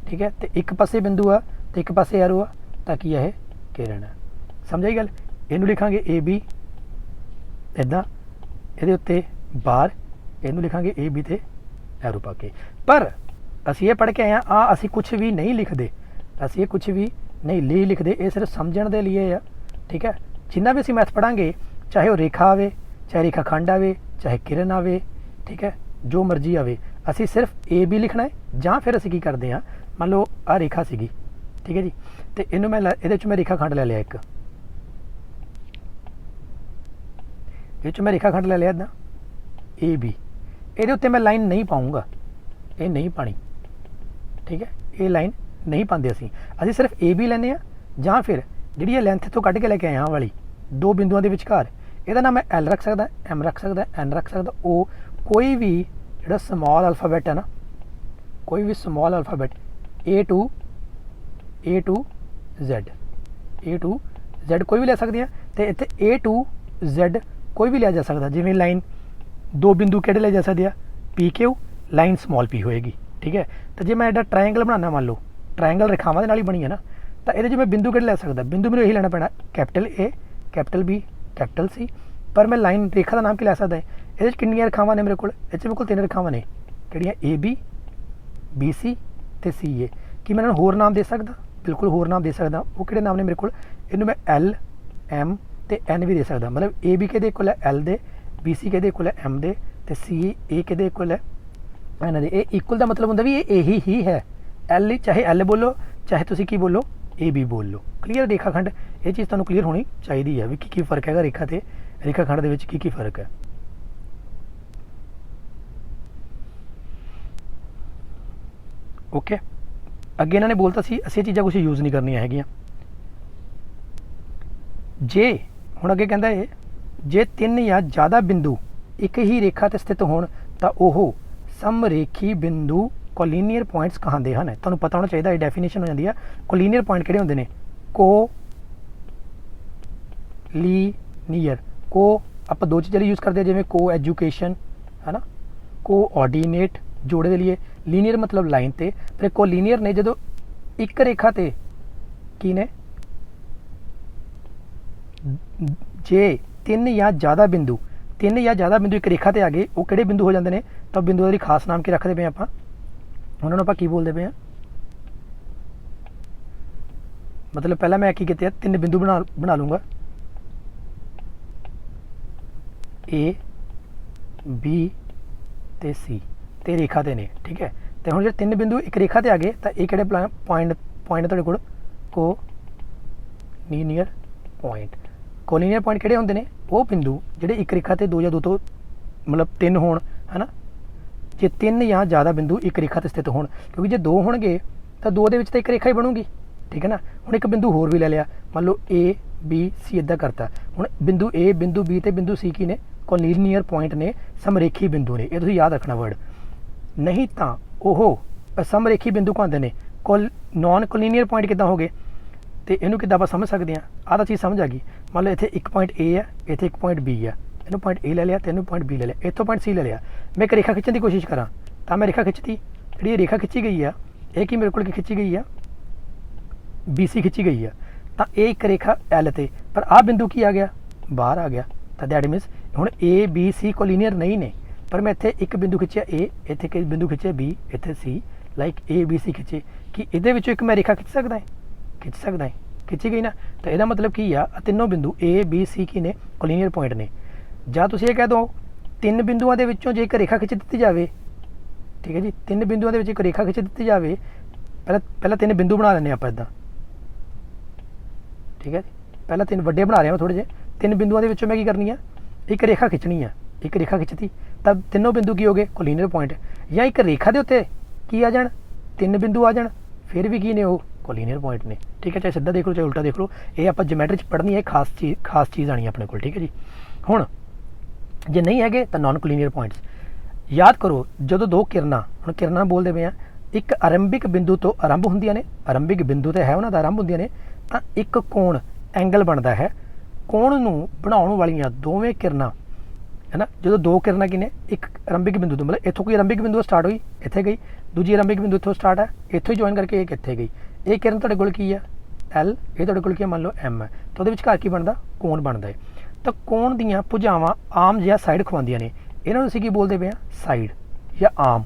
ਠੀਕ ਹੈ, ਤੇ ਇੱਕ ਪਾਸੇ ਬਿੰਦੂ ਆ ਤੇ ਇੱਕ ਪਾਸੇ ਐਰੋ ਆ, ਤਾਂ ਕੀ ਇਹ ਕਿਰਨ ਹੈ। ਸਮਝ ਆਈ ਗੱਲ। ਇਹਨੂੰ ਲਿਖਾਂਗੇ ਏ ਬੀ ਇੱਦਾਂ, ਇਹਦੇ ਉੱਤੇ ਬਾਰ, ਇਹਨੂੰ ਲਿਖਾਂਗੇ ਏ ਬੀ ਤੇ ਐਰੋ ਪਾ ਕੇ। ਪਰ ਅਸੀਂ ਇਹ ਪੜ੍ਹ ਕੇ ਆਏ ਹਾਂ, ਅਸੀਂ ਕੁਛ ਵੀ ਨਹੀਂ ਲਿਖਦੇ, ਅਸੀਂ ਇਹ ਕੁਛ ਵੀ ਨਹੀਂ ਲਿਖਦੇ, ਇਹ ਸਿਰਫ ਸਮਝਣ ਦੇ ਲਈ ਆ। ਠੀਕ ਹੈ, ਜਿੰਨਾ ਵੀ ਅਸੀਂ ਮੈਥ ਪੜ੍ਹਾਂਗੇ, ਚਾਹੇ ਉਹ ਰੇਖਾ ਆਵੇ, ਚਾਹੇ ਰੇਖਾ ਖੰਡ ਆਵੇ, ਚਾਹੇ ਕਿਰਨ ਆਵੇ, ਠੀਕ ਹੈ, ਜੋ ਮਰਜ਼ੀ ਆਵੇ, ਅਸੀਂ ਸਿਰਫ ਏ ਬੀ ਲਿਖਣਾ ਹੈ। ਜਾਂ ਫਿਰ ਅਸੀਂ ਕੀ ਕਰਦੇ ਹਾਂ, ਮੰਨ ਲਓ ਆਹ ਰੇਖਾ ਸੀਗੀ, ਠੀਕ ਹੈ ਜੀ, ਤੇ ਇਹਨੂੰ ਮੈਂ ਇਹਦੇ 'ਚ ਮੈਂ ਰੇਖਾ ਖੰਡ ਲੈ ਲਿਆ ਇੱਕ, ਇਹ 'ਚ ਮੈਂ ਰੇਖਾ ਖੰਡ ਲੈ ਲਿਆ ਇੱਦਾਂ ਏ ਬੀ, ਇਹਦੇ ਉੱਤੇ ਮੈਂ ਲਾਈਨ ਨਹੀਂ ਪਾਊਂਗਾ, ਇਹ ਨਹੀਂ ਪਾਣੀ। ਠੀਕ ਹੈ, ਇਹ ਲਾਈਨ ਨਹੀਂ ਪਾਉਂਦੇ ਅਸੀਂ ਸਿਰਫ ਏ ਬੀ ਲੈਂਦੇ ਹਾਂ। ਜਾਂ ਫਿਰ ਜਿਹੜੀ ਇਹ ਲੈਂਥ ਤੋਂ ਕੱਢ ਕੇ ਲੈ ਕੇ ਆਇਆ ਵਾਲੀ ਦੋ ਬਿੰਦੂਆਂ ਦੇ ਵਿਚਕਾਰ, ਇਹਦਾ ਨਾਮ ਮੈਂ ਐਲ ਰੱਖ ਸਕਦਾ, ਐਮ ਰੱਖ ਸਕਦਾ, ਐਨ ਰੱਖ ਸਕਦਾ, ਉਹ ਕੋਈ ਵੀ ਜਿਹੜਾ ਸਮੋਲ ਅਲਫਾਬੈਟ ਹੈ ਨਾ, ਕੋਈ ਵੀ small alphabet A to Z ਕੋਈ ਵੀ ਲੈ ਸਕਦੇ ਆ। ਤੇ ਇੱਥੇ A to Z ਕੋਈ ਵੀ ਲਿਆ ਜਾ ਸਕਦਾ, ਜਿਵੇਂ ਲਾਈਨ ਦੋ ਬਿੰਦੂ ਕਿਹੜੇ ਲੈ ਜਾ ਸਕਦੇ ਆ, PQ, ਲਾਈਨ ਸਮੋਲ p ਹੋਏਗੀ। ਠੀਕ ਹੈ, ਤਾਂ ਜੇ ਮੈਂ ਇਹਦਾ ਟਰਾਇੰਗਲ ਬਣਾਉਣਾ, ਮੰਨ ਲਓ ਟਰਾਇੰਗਲ ਰੇਖਾਵਾਂ ਦੇ ਨਾਲ ਹੀ ਬਣੀ ਹੈ ਨਾ, ਤਾਂ ਇਹਦੇ 'ਚ ਮੈਂ ਬਿੰਦੂ ਕਿਹੜੇ ਲੈ ਸਕਦਾ, ਬਿੰਦੂ ਮੈਨੂੰ ਇਹੀ ਲੈਣਾ ਪੈਣਾ, capital A, capital B, capital C। ਪਰ ਮੈਂ ਲਾਈਨ ਰੇਖਾ ਦਾ ਨਾਮ ਕੀ ਲੈ ਸਕਦਾ ਹੈ, ਇਹਦੇ 'ਚ ਕਿੰਨੀਆਂ ਰੇਖਾਵਾਂ ਨੇ ਮੇਰੇ ਕੋਲ, ਇਹ 'ਚ ਮੇਰੇ ਕੋਲ 3 ਰੇਖਾਵਾਂ ਨੇ, ਕਿਹੜੀਆਂ, AB, BC ਤੇ CA। ਕੀ ਮੈਂ ਇਹਨਾਂ ਨੂੰ ਹੋਰ ਨਾਮ ਦੇ ਸਕਦਾ, ਬਿਲਕੁਲ ਹੋਰ ਨਾਮ ਦੇ ਸਕਦਾ। ਉਹ ਕਿਹੜੇ ਨਾਮ ਨੇ ਮੇਰੇ ਕੋਲ, ਇਹਨੂੰ ਮੈਂ L, M ਤੇ N ਵੀ ਦੇ ਸਕਦਾ। ਮਤਲਬ AB ਕਿਹਦੇ ਕੋਲ ਹੈ, L ਦੇ, BC ਕਿਹਦੇ ਕੋਲ ਹੈ, M ਦੇ, ਤੇ CA ਕਿਹਦੇ ਕੋਲ ਹੈ, N ਦੇ। ਇਹ ਇਕੁਅਲ ਦਾ ਮਤਲਬ ਹੁੰਦਾ ਵੀ ਇਹ ਇਹੀ ਹੀ ਹੈ, L ਚਾਹੇ L ਬੋਲੋ, ਚਾਹੇ ਤੁਸੀਂ ਕੀ ਬੋਲੋ, AB ਬੋਲ ਲਓ। ਕਲੀਅਰ, ਰੇਖਾ ਖੰਡ, ਇਹ ਚੀਜ਼ ਤੁਹਾਨੂੰ ਕਲੀਅਰ ਹੋਣੀ ਚਾਹੀਦੀ ਹੈ ਵੀ ਕੀ ਫਰਕ ਹੈਗਾ ਰੇਖਾ ਤੇ ਰੇਖਾ ਖੰਡ ਦੇ ਵਿੱਚ, ਕੀ ਫਰਕ ਹੈ। ਓਕੇ, ਅੱਗੇ ਇਹਨਾਂ ਨੇ ਬੋਲਤਾ ਸੀ ਅਸੀਂ ਇਹ ਚੀਜ਼ਾਂ ਕੁਛ ਯੂਜ਼ ਨਹੀਂ ਕਰਨੀਆਂ ਹੈਗੀਆਂ। ਜੇ ਹੁਣ ਅੱਗੇ ਕਹਿੰਦਾ ਹੈ, ਜੇ 3 ਜਾਂ ਜ਼ਿਆਦਾ ਬਿੰਦੂ ਇੱਕ ਹੀ ਰੇਖਾ ਤੇ ਸਥਿਤ ਹੋਣ ਤਾਂ ਉਹ ਸਮਰੇਖੀ ਬਿੰਦੂ ਕੋਲੀਨੀਅਰ ਪੁਆਇੰਟਸ ਕਹਾਉਂਦੇ ਹਨ। ਤੁਹਾਨੂੰ ਪਤਾ ਹੋਣਾ ਚਾਹੀਦਾ, ਇਹ ਡੈਫੀਨੇਸ਼ਨ ਹੋ ਜਾਂਦੀ ਆ। ਕੋਲੀਨੀਅਰ ਪੁਆਇੰਟ ਕਿਹੜੇ ਹੁੰਦੇ ਨੇ, ਲੀਨੀਅਰ, ਆਪਾਂ ਦੋ ਚੀਜ਼ਾਂ ਲਈ ਯੂਜ਼ ਕਰਦੇ ਹਾਂ, ਜਿਵੇਂ ਕੋ ਐਜੂਕੇਸ਼ਨ ਹੈ ਨਾ, ਕੋਆਰਡੀਨੇਟ ਜੋੜੇ ਦੇ ਲਈ, ਲੀਨੀਅਰ ਮਤਲਬ ਲਾਈਨ ਤੇ, ਫਿਰ ਕੋਲੀਨੀਅਰ ਨੇ ਜਦੋਂ ਇੱਕ ਰੇਖਾ ਤੇ ਕੀ ਨੇ, ਜੇ 3 ਜਾਂ ਜ਼ਿਆਦਾ ਬਿੰਦੂ ਇੱਕ ਰੇਖਾ ਤੇ ਆ ਗਏ, ਉਹ ਕਿਹੜੇ ਬਿੰਦੂ ਹੋ ਜਾਂਦੇ ਨੇ, ਤਾਂ ਬਿੰਦੂਆਂ ਦੀ ਖਾਸ ਨਾਮ ਕੀ ਰੱਖਦੇ ਪਏ ਆਪਾਂ, ਉਹਨਾਂ ਨੂੰ ਆਪਾਂ ਕੀ ਬੋਲਦੇ ਪਏ ਹਾਂ। ਮਤਲਬ ਪਹਿਲਾਂ ਮੈਂ ਕੀ ਕੀਤੇ, 3 ਬਿੰਦੂ ਬਣਾ ਲੂੰਗਾ, A, B ਤੇ C ਤੇ ਰੇਖਾ ਤੇ ਨੇ। ਠੀਕ ਹੈ, ਤੇ ਹੁਣ ਜੇ 3 ਬਿੰਦੂ ਇੱਕ ਰੇਖਾ ਤੇ ਆ ਗਏ, ਤਾਂ ਇਹ ਕਿਹੜੇ ਪੁਆਇੰਟ ਤੁਹਾਡੇ ਕੋਲ, ਕੋਲੀਨੀਅਰ ਪੁਆਇੰਟ। ਕੋਲੀਨੀਅਰ ਪੁਆਇੰਟ ਕਿਹੜੇ ਹੁੰਦੇ ਨੇ, ਉਹ ਬਿੰਦੂ ਜਿਹੜੇ ਇੱਕ ਰੇਖਾ ਤੇ 2 ਜਾਂ 2 ਤੋਂ ਮਤਲਬ 3 ਹੋਣ, ਹੈ ਨਾ। ਜੇ 3 ਜਾਂ ਜ਼ਿਆਦਾ ਬਿੰਦੂ ਇੱਕ ਰੇਖਾ ਤੇ ਸਥਿਤ ਹੋਣ, ਕਿਉਂਕਿ ਜੇ 2 ਹੋਣਗੇ ਤਾਂ 2 ਦੇ ਵਿੱਚ ਤਾਂ ਇੱਕ ਰੇਖਾ ਹੀ ਬਣੂਗੀ। ਠੀਕ ਹੈ ਨਾ। ਹੁਣ ਇੱਕ ਬਿੰਦੂ ਹੋਰ ਵੀ ਲੈ ਲਿਆ, ਮੰਨ ਲਓ A, B, C ਇੱਦਾਂ ਕਰਤਾ। ਹੁਣ ਬਿੰਦੂ A, ਬਿੰਦੂ B ਤੇ ਬਿੰਦੂ C ਕੀ ਨੇ, ਕੋਲੀਨੀਅਰ ਪੁਆਇੰਟ ਨੇ, ਸਮਰੇਖੀ ਬਿੰਦੂ ਨੇ। ਇਹ ਤੁਸੀਂ ਯਾਦ ਰੱਖਣਾ ਵਰਡ। ਨਹੀਂ ਤਾਂ ਉਹ ਸਮਰੇਖੀ ਬਿੰਦੂ ਕਹਿੰਦੇ ਨੇ। ਨੌਨ ਕੋਲੀਨੀਅਰ ਪੁਆਇੰਟ ਕਿੱਦਾਂ ਹੋ ਗਏ, ਤੇ ਇਹਨੂੰ ਕਿੱਦਾਂ ਆਪਾਂ ਸਮਝ ਸਕਦੇ ਹਾਂ। ਆਹ ਤਾਂ ਚੀਜ਼ ਸਮਝ ਆ ਗਈ। ਮੰਨ ਲਓ ਇੱਥੇ ਇੱਕ ਪੁਆਇੰਟ A ਹੈ, ਇੱਥੇ ਇੱਕ ਪੁਆਇੰਟ B ਹੈ, ਇਹਨੂੰ ਪੁਆਇੰਟ A ਲੈ ਲਿਆ ਤੇ ਇਹਨੂੰ ਪੁਆਇੰਟ B ਲੈ ਲਿਆ, ਇੱਥੋਂ ਪੁਆਇੰਟ C ਲੈ ਲਿਆ। ਮੈਂ ਇੱਕ ਰੇਖਾ ਖਿੱਚਣ ਦੀ ਕੋਸ਼ਿਸ਼ ਕਰਾਂ ਤਾਂ ਮੈਂ ਰੇਖਾ ਖਿੱਚਤੀ, ਜਿਹੜੀ ਰੇਖਾ ਖਿੱਚੀ ਗਈ ਆ ਇਹ ਕੀ ਮੇਰੇ ਕੋਲ ਕੀ ਖਿੱਚੀ ਗਈ ਆ, BC ਖਿੱਚੀ ਗਈ ਆ, ਤਾਂ ਇਹ ਇੱਕ ਰੇਖਾ L ਤੇ, ਪਰ ਆਹ ਬਿੰਦੂ ਕੀ ਆ ਗਿਆ, ਬਾਹਰ ਆ ਗਿਆ। ਤਾਂ ਦੈਟ ਮੀਨਸ ਹੁਣ ABC ਕੋਲੀਨੀਅਰ ਨਹੀਂ ਨੇ, ਪਰ ਮੈਂ ਇੱਥੇ ਇੱਕ ਬਿੰਦੂ ਖਿੱਚਿਆ A, ਇੱਥੇ ਇੱਕ ਬਿੰਦੂ ਖਿੱਚਿਆ B, ਇੱਥੇ C, ਲਾਈਕ ABC ਖਿੱਚੇ, ਕਿ ਇਹਦੇ ਵਿੱਚੋਂ ਇੱਕ ਮੈਂ ਰੇਖਾ ਖਿੱਚ ਸਕਦਾ ਹੈ, ਖਿੱਚ ਸਕਦਾ ਹੈ, ਖਿੱਚੀ ਗਈ ਨਾ। ਤਾਂ ਇਹਦਾ ਮਤਲਬ ਕੀ ਆ, ਤਿੰਨੋਂ ਬਿੰਦੂ A B C ਕੀ ਨੇ, ਕੋਲੀਨੀਅਰ ਪੁਆਇੰਟ ਨੇ। ਜਾਂ ਤੁਸੀਂ ਇਹ ਕਹਿ ਦਿਓ ਤਿੰਨ ਬਿੰਦੂਆਂ ਦੇ ਵਿੱਚੋਂ ਜੇ ਇੱਕ ਰੇਖਾ ਖਿੱਚ ਦਿੱਤੀ ਜਾਵੇ, ਠੀਕ ਹੈ ਜੀ, ਤਿੰਨ ਬਿੰਦੂਆਂ ਦੇ ਵਿੱਚ ਇੱਕ ਰੇਖਾ ਖਿੱਚ ਦਿੱਤੀ ਜਾਵੇ, ਪਹਿਲਾਂ ਤਿੰਨ ਬਿੰਦੂ ਬਣਾ ਲੈਂਦੇ ਆਪਾਂ ਇੱਦਾਂ, ਠੀਕ ਹੈ ਜੀ, ਪਹਿਲਾਂ ਤਿੰਨ ਵੱਡੇ ਬਣਾ ਰਿਹਾ ਮੈਂ ਥੋੜ੍ਹੇ ਜਿਹੇ, ਤਿੰਨ ਬਿੰਦੂਆਂ ਦੇ ਵਿੱਚੋਂ ਮੈਂ ਕੀ ਕਰਨੀ ਆ, ਇੱਕ ਰੇਖਾ ਖਿੱਚਣੀ ਆ, ਇੱਕ ਰੇਖਾ ਖਿੱਚਤੀ ਤਾਂ ਤਿੰਨੋਂ ਬਿੰਦੂ ਕੀ ਹੋ ਗਏ, ਕੋਲੀਨੀਅਰ ਪੁਆਇੰਟ। ਜਾਂ ਇੱਕ ਰੇਖਾ ਦੇ ਉੱਤੇ ਕੀ ਆ ਜਾਣ, ਤਿੰਨ ਬਿੰਦੂ ਆ ਜਾਣ, ਫਿਰ ਵੀ ਕੀ ਨੇ, ਉਹ ਕੋਲੀਨੀਅਰ ਪੁਆਇੰਟ ਨੇ, ਠੀਕ ਹੈ। ਚਾਹੇ ਸਿੱਧਾ ਦੇਖ ਲਓ ਚਾਹੇ ਉਲਟਾ ਦੇਖ ਲਓ, ਇਹ ਆਪਾਂ ਜਿਓਮੈਟਰੀ 'ਚ ਪੜ੍ਹਨੀ ਹੈ, ਖਾਸ ਚੀਜ਼ ਆਣੀ ਆਪਣੇ ਕੋਲ, ਠੀਕ ਹੈ ਜੀ। ਹੁਣ ਜੇ ਨਹੀਂ ਹੈਗੇ ਤਾਂ ਨਾਨ ਕੋਲੀਨੀਅਰ ਪੁਆਇੰਟਸ। ਯਾਦ ਕਰੋ ਜਦੋਂ ਦੋ ਕਿਰਨਾਂ, ਹੁਣ ਕਿਰਨਾਂ ਬੋਲਦੇ ਪਏ ਆ, ਇੱਕ ਆਰੰਭਿਕ ਬਿੰਦੂ ਤੋਂ ਆਰੰਭ ਹੁੰਦੀਆਂ ਨੇ, ਆਰੰਭਿਕ ਬਿੰਦੂ ਤੇ ਹੈ ਉਹਨਾਂ ਦਾ ਆਰੰਭ ਹੁੰਦੀਆਂ ਨੇ, ਤਾਂ ਇੱਕ ਕੋਣ ਐਂਗਲ ਬਣਦਾ ਹੈ। ਕੋਣ ਨੂੰ ਬਣਾਉਣ ਵਾਲੀਆਂ ਦੋਵੇਂ ਕਿਰਨਾਂ ਹੈ ਨਾ, ਜਦੋਂ ਦੋ ਕਿਰਨਾਂ ਕੀ ਨੇ, ਇੱਕ ਆਰੰਭਿਕ ਬਿੰਦੂ ਤੋਂ, ਮਤਲਬ ਇੱਥੋਂ ਕੋਈ ਆਰੰਭਿਕ ਬਿੰਦੂ ਸਟਾਰਟ ਹੋਈ, ਇੱਥੇ ਗਈ, ਦੂਜੀ ਆਰੰਭਿਕ ਬਿੰਦੂ ਇੱਥੋਂ ਸਟਾਰਟ ਹੈ, ਇੱਥੋਂ ਹੀ ਜੁਆਇਨ ਕਰਕੇ ਇਹ ਕਿੱਥੇ ਗਈ, ਇਹ ਕਿਰਨ ਤੁਹਾਡੇ ਕੋਲ ਕੀ ਆ, L, ਇਹ ਤੁਹਾਡੇ ਕੋਲ ਕੀ ਮੰਨ ਲਓ M ਹੈ, ਤਾਂ ਉਹਦੇ ਵਿਚਕਾਰ ਕੀ ਬਣਦਾ, ਕੋਣ ਬਣਦਾ ਹੈ। ਤਾਂ ਕੋਣ ਦੀਆਂ ਭੁਜਾਵਾਂ ਆਮ ਜਿਹਾ ਸਾਈਡ ਖਵਾਉਂਦੀਆਂ ਨੇ, ਇਹਨਾਂ ਨੂੰ ਅਸੀਂ ਕੀ ਬੋਲਦੇ ਪਏ ਆ, ਸਾਈਡ ਜਾਂ ਆਮ।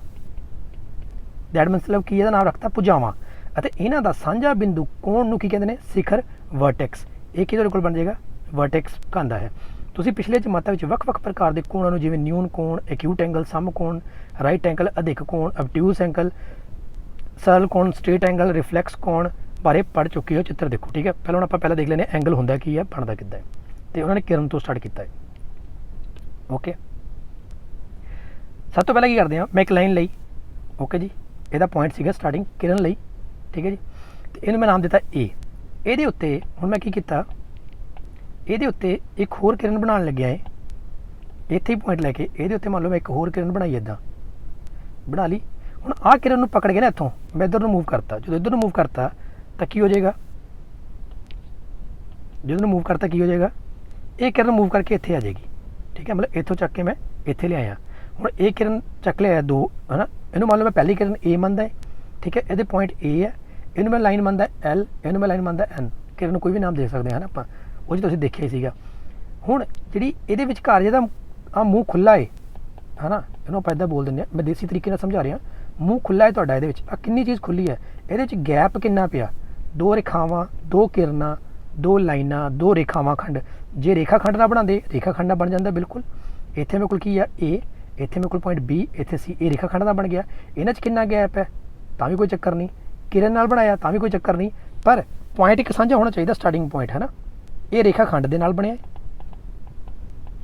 ਦੈਟ ਮਤਲਬ ਕੀ ਇਹਦਾ ਨਾਮ ਰੱਖਤਾ ਭੁਜਾਵਾਂ, ਅਤੇ ਇਹਨਾਂ ਦਾ ਸਾਂਝਾ ਬਿੰਦੂ ਕੋਣ ਨੂੰ ਕੀ ਕਹਿੰਦੇ ਨੇ, ਸਿਖਰ, ਵਰਟੈਕਸ। ਇਹ ਕੀ ਤੁਹਾਡੇ ਕੋਲ ਬਣ ਜਾਏਗਾ, ਵਰਟੈਕਸ ਕਹਿੰਦਾ ਹੈ। ਤੁਸੀਂ ਪਿਛਲੇ ਜਮਾਤਾਂ ਵਿੱਚ ਵੱਖ-ਵੱਖ ਪ੍ਰਕਾਰ ਦੇ ਕੋਣਾਂ ਨੂੰ, ਜਿਵੇਂ ਨਿਊਨ ਕੋਣ, ਐਕਿਊਟ ਐਂਗਲ, ਸਮ ਕੋਣ, ਰਾਈਟ ਐਂਗਲ, ਅਧਿਕ ਕੋਣ, ਅਬਟਿਊਸ ਐਂਗਲ, ਸਰਲ ਕੋਣ, ਸਟ੍ਰੇਟ ਐਂਗਲ, ਰਿਫਲੈਕਸ ਕੋਣ ਬਾਰੇ ਪੜ੍ਹ ਚੁੱਕੇ ਹੋ। ਚਿੱਤਰ ਦੇਖੋ, ਠੀਕ ਹੈ। ਪਹਿਲਾਂ ਆਪਾਂ ਦੇਖ ਲੈਂਦੇ ਐਂਗਲ ਹੁੰਦਾ ਕੀ ਹੈ, ਬਣਦਾ ਕਿੱਦਾਂ ਹੈ, ਤੇ ਉਹਨਾਂ ਨੇ ਕਿਰਨ ਤੋਂ ਸਟਾਰਟ ਕੀਤਾ ਹੈ। ਓਕੇ, ਸਭ ਤੋਂ ਪਹਿਲਾਂ ਕੀ ਕਰਦੇ ਹਾਂ, ਮੈਂ ਇੱਕ ਲਾਈਨ ਲਈ, ਓਕੇ ਜੀ, ਇਹਦਾ ਪੁਆਇੰਟ ਸੀਗਾ ਸਟਾਰਟਿੰਗ ਕਿਰਨ ਲਈ, ਠੀਕ ਹੈ ਜੀ, ਤੇ ਇਹਨੂੰ ਮੈਂ ਨਾਮ ਦਿੱਤਾ A। ਇਹਦੇ ਉੱਤੇ ਹੁਣ ਮੈਂ ਕੀ ਕੀਤਾ, ਇਹਦੇ ਉੱਤੇ ਇੱਕ ਹੋਰ ਕਿਰਨ ਬਣਾਉਣ ਲੱਗਿਆ ਹੈ, ਇੱਥੇ ਹੀ ਪੁਆਇੰਟ ਲੈ ਕੇ ਇਹਦੇ ਉੱਤੇ ਮੰਨ ਲਓ ਮੈਂ ਇੱਕ ਹੋਰ ਕਿਰਨ ਬਣਾਈ, ਇੱਦਾਂ ਬਣਾ ਲਈ। ਹੁਣ ਆਹ ਕਿਰਨ ਨੂੰ ਪਕੜ ਕੇ ਨਾ ਇੱਥੋਂ ਮੈਂ ਇੱਧਰ ਨੂੰ ਮੂਵ ਕਰਤਾ, ਜਦੋਂ ਇੱਧਰ ਨੂੰ ਮੂਵ ਕਰਤਾ ਤਾਂ ਕੀ ਹੋ ਜਾਏਗਾ, ਜਦੋਂ ਨੂੰ ਮੂਵ ਕਰਤਾ ਕੀ ਹੋ ਜਾਏਗਾ, ਇਹ ਕਿਰਨ ਮੂਵ ਕਰਕੇ ਇੱਥੇ ਆ ਜਾਏਗੀ, ਠੀਕ ਹੈ। ਮਤਲਬ ਇੱਥੋਂ ਚੱਕ ਕੇ ਮੈਂ ਇੱਥੇ ਲਿਆਇਆ। ਹੁਣ ਇਹ ਕਿਰਨ ਚੱਕ ਲਿਆ ਦੋ, ਹੈ ਨਾ, ਇਹਨੂੰ ਮੰਨ ਲਓ ਮੈਂ ਪਹਿਲੀ ਕਿਰਨ A ਮੰਨਦਾ ਹੈ, ਠੀਕ ਹੈ, ਇਹਦੇ ਪੁਆਇੰਟ A ਹੈ, ਇਹਨੂੰ ਮੈਂ ਲਾਈਨ ਮੰਨਦਾ L, ਇਹਨੂੰ ਮੈਂ ਲਾਈਨ ਮੰਨਦਾ N। ਕਿਰਨ ਨੂੰ ਕੋਈ ਵੀ ਨਾਮ ਦੇ ਸਕਦੇ ਹਾਂ ਆਪਾਂ, ਉਹ 'ਚ ਤੁਸੀਂ ਦੇਖਿਆ ਹੀ ਸੀਗਾ। ਹੁਣ ਜਿਹੜੀ ਇਹਦੇ ਵਿਚਕਾਰ ਜਿਹਦਾ ਆਹ ਮੂੰਹ ਖੁੱਲ੍ਹਾ ਹੈ ਨਾ, ਇਹਨੂੰ ਆਪਾਂ ਇੱਦਾਂ ਬੋਲ ਦਿੰਦੇ ਹਾਂ, ਮੈਂ ਦੇਸੀ ਤਰੀਕੇ ਨਾਲ ਸਮਝਾ ਰਿਹਾ, ਮੂੰਹ ਖੁੱਲ੍ਹਾ ਹੈ ਤੁਹਾਡਾ, ਇਹਦੇ ਵਿੱਚ ਆਹ ਕਿੰਨੀ ਚੀਜ਼ ਖੁੱਲ੍ਹੀ ਹੈ, ਇਹਦੇ ਵਿੱਚ ਗੈਪ ਕਿੰਨਾ ਪਿਆ, ਦੋ ਰੇਖਾਵਾਂ, ਦੋ ਕਿਰਨਾਂ, ਦੋ ਲਾਈਨਾਂ, ਦੋ ਰੇਖਾਵਾਂ ਖੰਡ। ਜੇ ਰੇਖਾ ਖੰਡ ਨਾ ਬਣਾਉਂਦੇ, ਰੇਖਾ ਖੰਡ ਨਾਲ ਬਣ ਜਾਂਦਾ ਬਿਲਕੁਲ। ਇੱਥੇ ਮੇਰੇ ਕੋਲ ਕੀ ਆ, A, ਇੱਥੇ ਮੇਰੇ ਕੋਲ ਪੁਆਇੰਟ B, ਇੱਥੇ C, ਇਹ ਰੇਖਾ ਖੰਡ ਦਾ ਬਣ ਗਿਆ। ਇਹਨਾਂ 'ਚ ਕਿੰਨਾ ਗੈਪ ਹੈ, ਤਾਂ ਵੀ ਕੋਈ ਚੱਕਰ ਨਹੀਂ, ਕਿਰਨ ਨਾਲ ਬਣਾਇਆ ਤਾਂ ਵੀ ਕੋਈ ਚੱਕਰ ਨਹੀਂ, ਪਰ ਪੁਆਇੰਟ ਇੱਕ ਸਾਂਝਾ ਹੋਣਾ ਚਾਹੀਦਾ, ਸਟਾਰਟਿੰਗ ਪੁਆਇੰਟ ਹੈ ਨਾ। ਇਹ ਰੇਖਾ ਖੰਡ ਦੇ ਨਾਲ ਬਣਿਆ,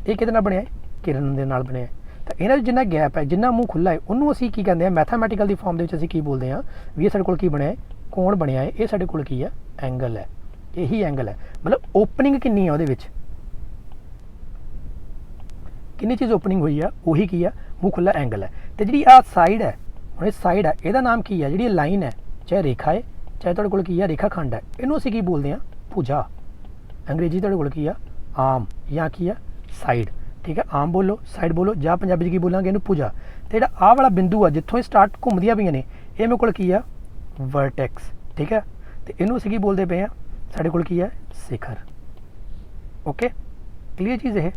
ਇਹ ਕਿਹਦੇ ਨਾਲ ਬਣਿਆ, ਕਿਰਨ ਦੇ ਨਾਲ ਬਣਿਆ। ਤਾਂ ਇਹਨਾਂ ਵਿੱਚ ਜਿੰਨਾ ਗੈਪ ਹੈ, ਜਿੰਨਾ ਮੂੰਹ ਖੁੱਲ੍ਹਾ ਹੈ, ਉਹਨੂੰ ਅਸੀਂ ਕੀ ਕਹਿੰਦੇ ਹਾਂ, ਮੈਥਾਮੈਟੀਕਲ ਦੀ ਫਾਰਮ ਦੇ ਵਿੱਚ ਅਸੀਂ ਕੀ ਬੋਲਦੇ ਹਾਂ ਵੀ ਇਹ ਸਾਡੇ ਕੋਲ ਕੀ ਬਣਿਆ ਹੈ, ਕੋਣ ਬਣਿਆ ਹੈ, ਇਹ ਸਾਡੇ ਕੋਲ ਕੀ ਹੈ, ਐਂਗਲ ਹੈ, ਇਹੀ ਐਂਗਲ ਹੈ। ਮਤਲਬ ਓਪਨਿੰਗ ਕਿੰਨੀ ਹੈ ਉਹਦੇ ਵਿੱਚ, ਕਿੰਨੀ ਚੀਜ਼ ਓਪਨਿੰਗ ਹੋਈ ਆ, ਉਹੀ ਕੀ ਆ, ਮੂੰਹ ਖੁੱਲ੍ਹਾ ਐਂਗਲ ਹੈ। ਤੇ ਜਿਹੜੀ ਆਹ ਸਾਈਡ ਹੈ, ਹੁਣ ਇਹ ਸਾਈਡ ਹੈ, ਇਹਦਾ ਨਾਮ ਕੀ ਹੈ, ਜਿਹੜੀ ਲਾਈਨ ਹੈ, ਚਾਹੇ ਰੇਖਾ ਹੈ, ਚਾਹੇ ਤੁਹਾਡੇ ਕੋਲ ਕੀ ਹੈ, ਰੇਖਾ ਖੰਡ ਹੈ, ਇਹਨੂੰ ਅਸੀਂ ਕੀ ਬੋਲਦੇ ਹਾਂ, ਭੁਜਾ। ਅੰਗਰੇਜ਼ੀ ਤੁਹਾਡੇ ਕੋਲ ਕੀ ਆ, ਆਰਮ, ਜਾਂ ਕੀ ਆ, ਸਾਈਡ, ਠੀਕ ਹੈ। ਆਮ ਬੋਲੋ, ਸਾਈਡ ਬੋਲੋ, ਜਾਂ ਪੰਜਾਬੀ 'ਚ ਕੀ ਬੋਲਾਂਗੇ, ਇਹਨੂੰ ਭੁਜਾ। ਤੇ ਜਿਹੜਾ ਆਹ ਵਾਲਾ ਬਿੰਦੂ ਆ, ਜਿੱਥੋਂ ਇਹ ਸਟਾਰਟ ਘੁੰਮਦੀਆਂ ਪਈਆਂ ਨੇ, ਇਹ ਮੇਰੇ ਕੋਲ ਕੀ ਆ, ਵਰਟੈਕਸ, ਠੀਕ ਹੈ। ਤੇ ਇਹਨੂੰ ਅਸੀਂ ਕੀ ਬੋਲਦੇ ਪਏ ਆ, ਸਾਡੇ ਕੋਲ ਕੀ ਹੈ, ਸਿਖਰ। ਓਕੇ, ਕਲੀਅਰ ਚੀਜ਼ ਇਹ,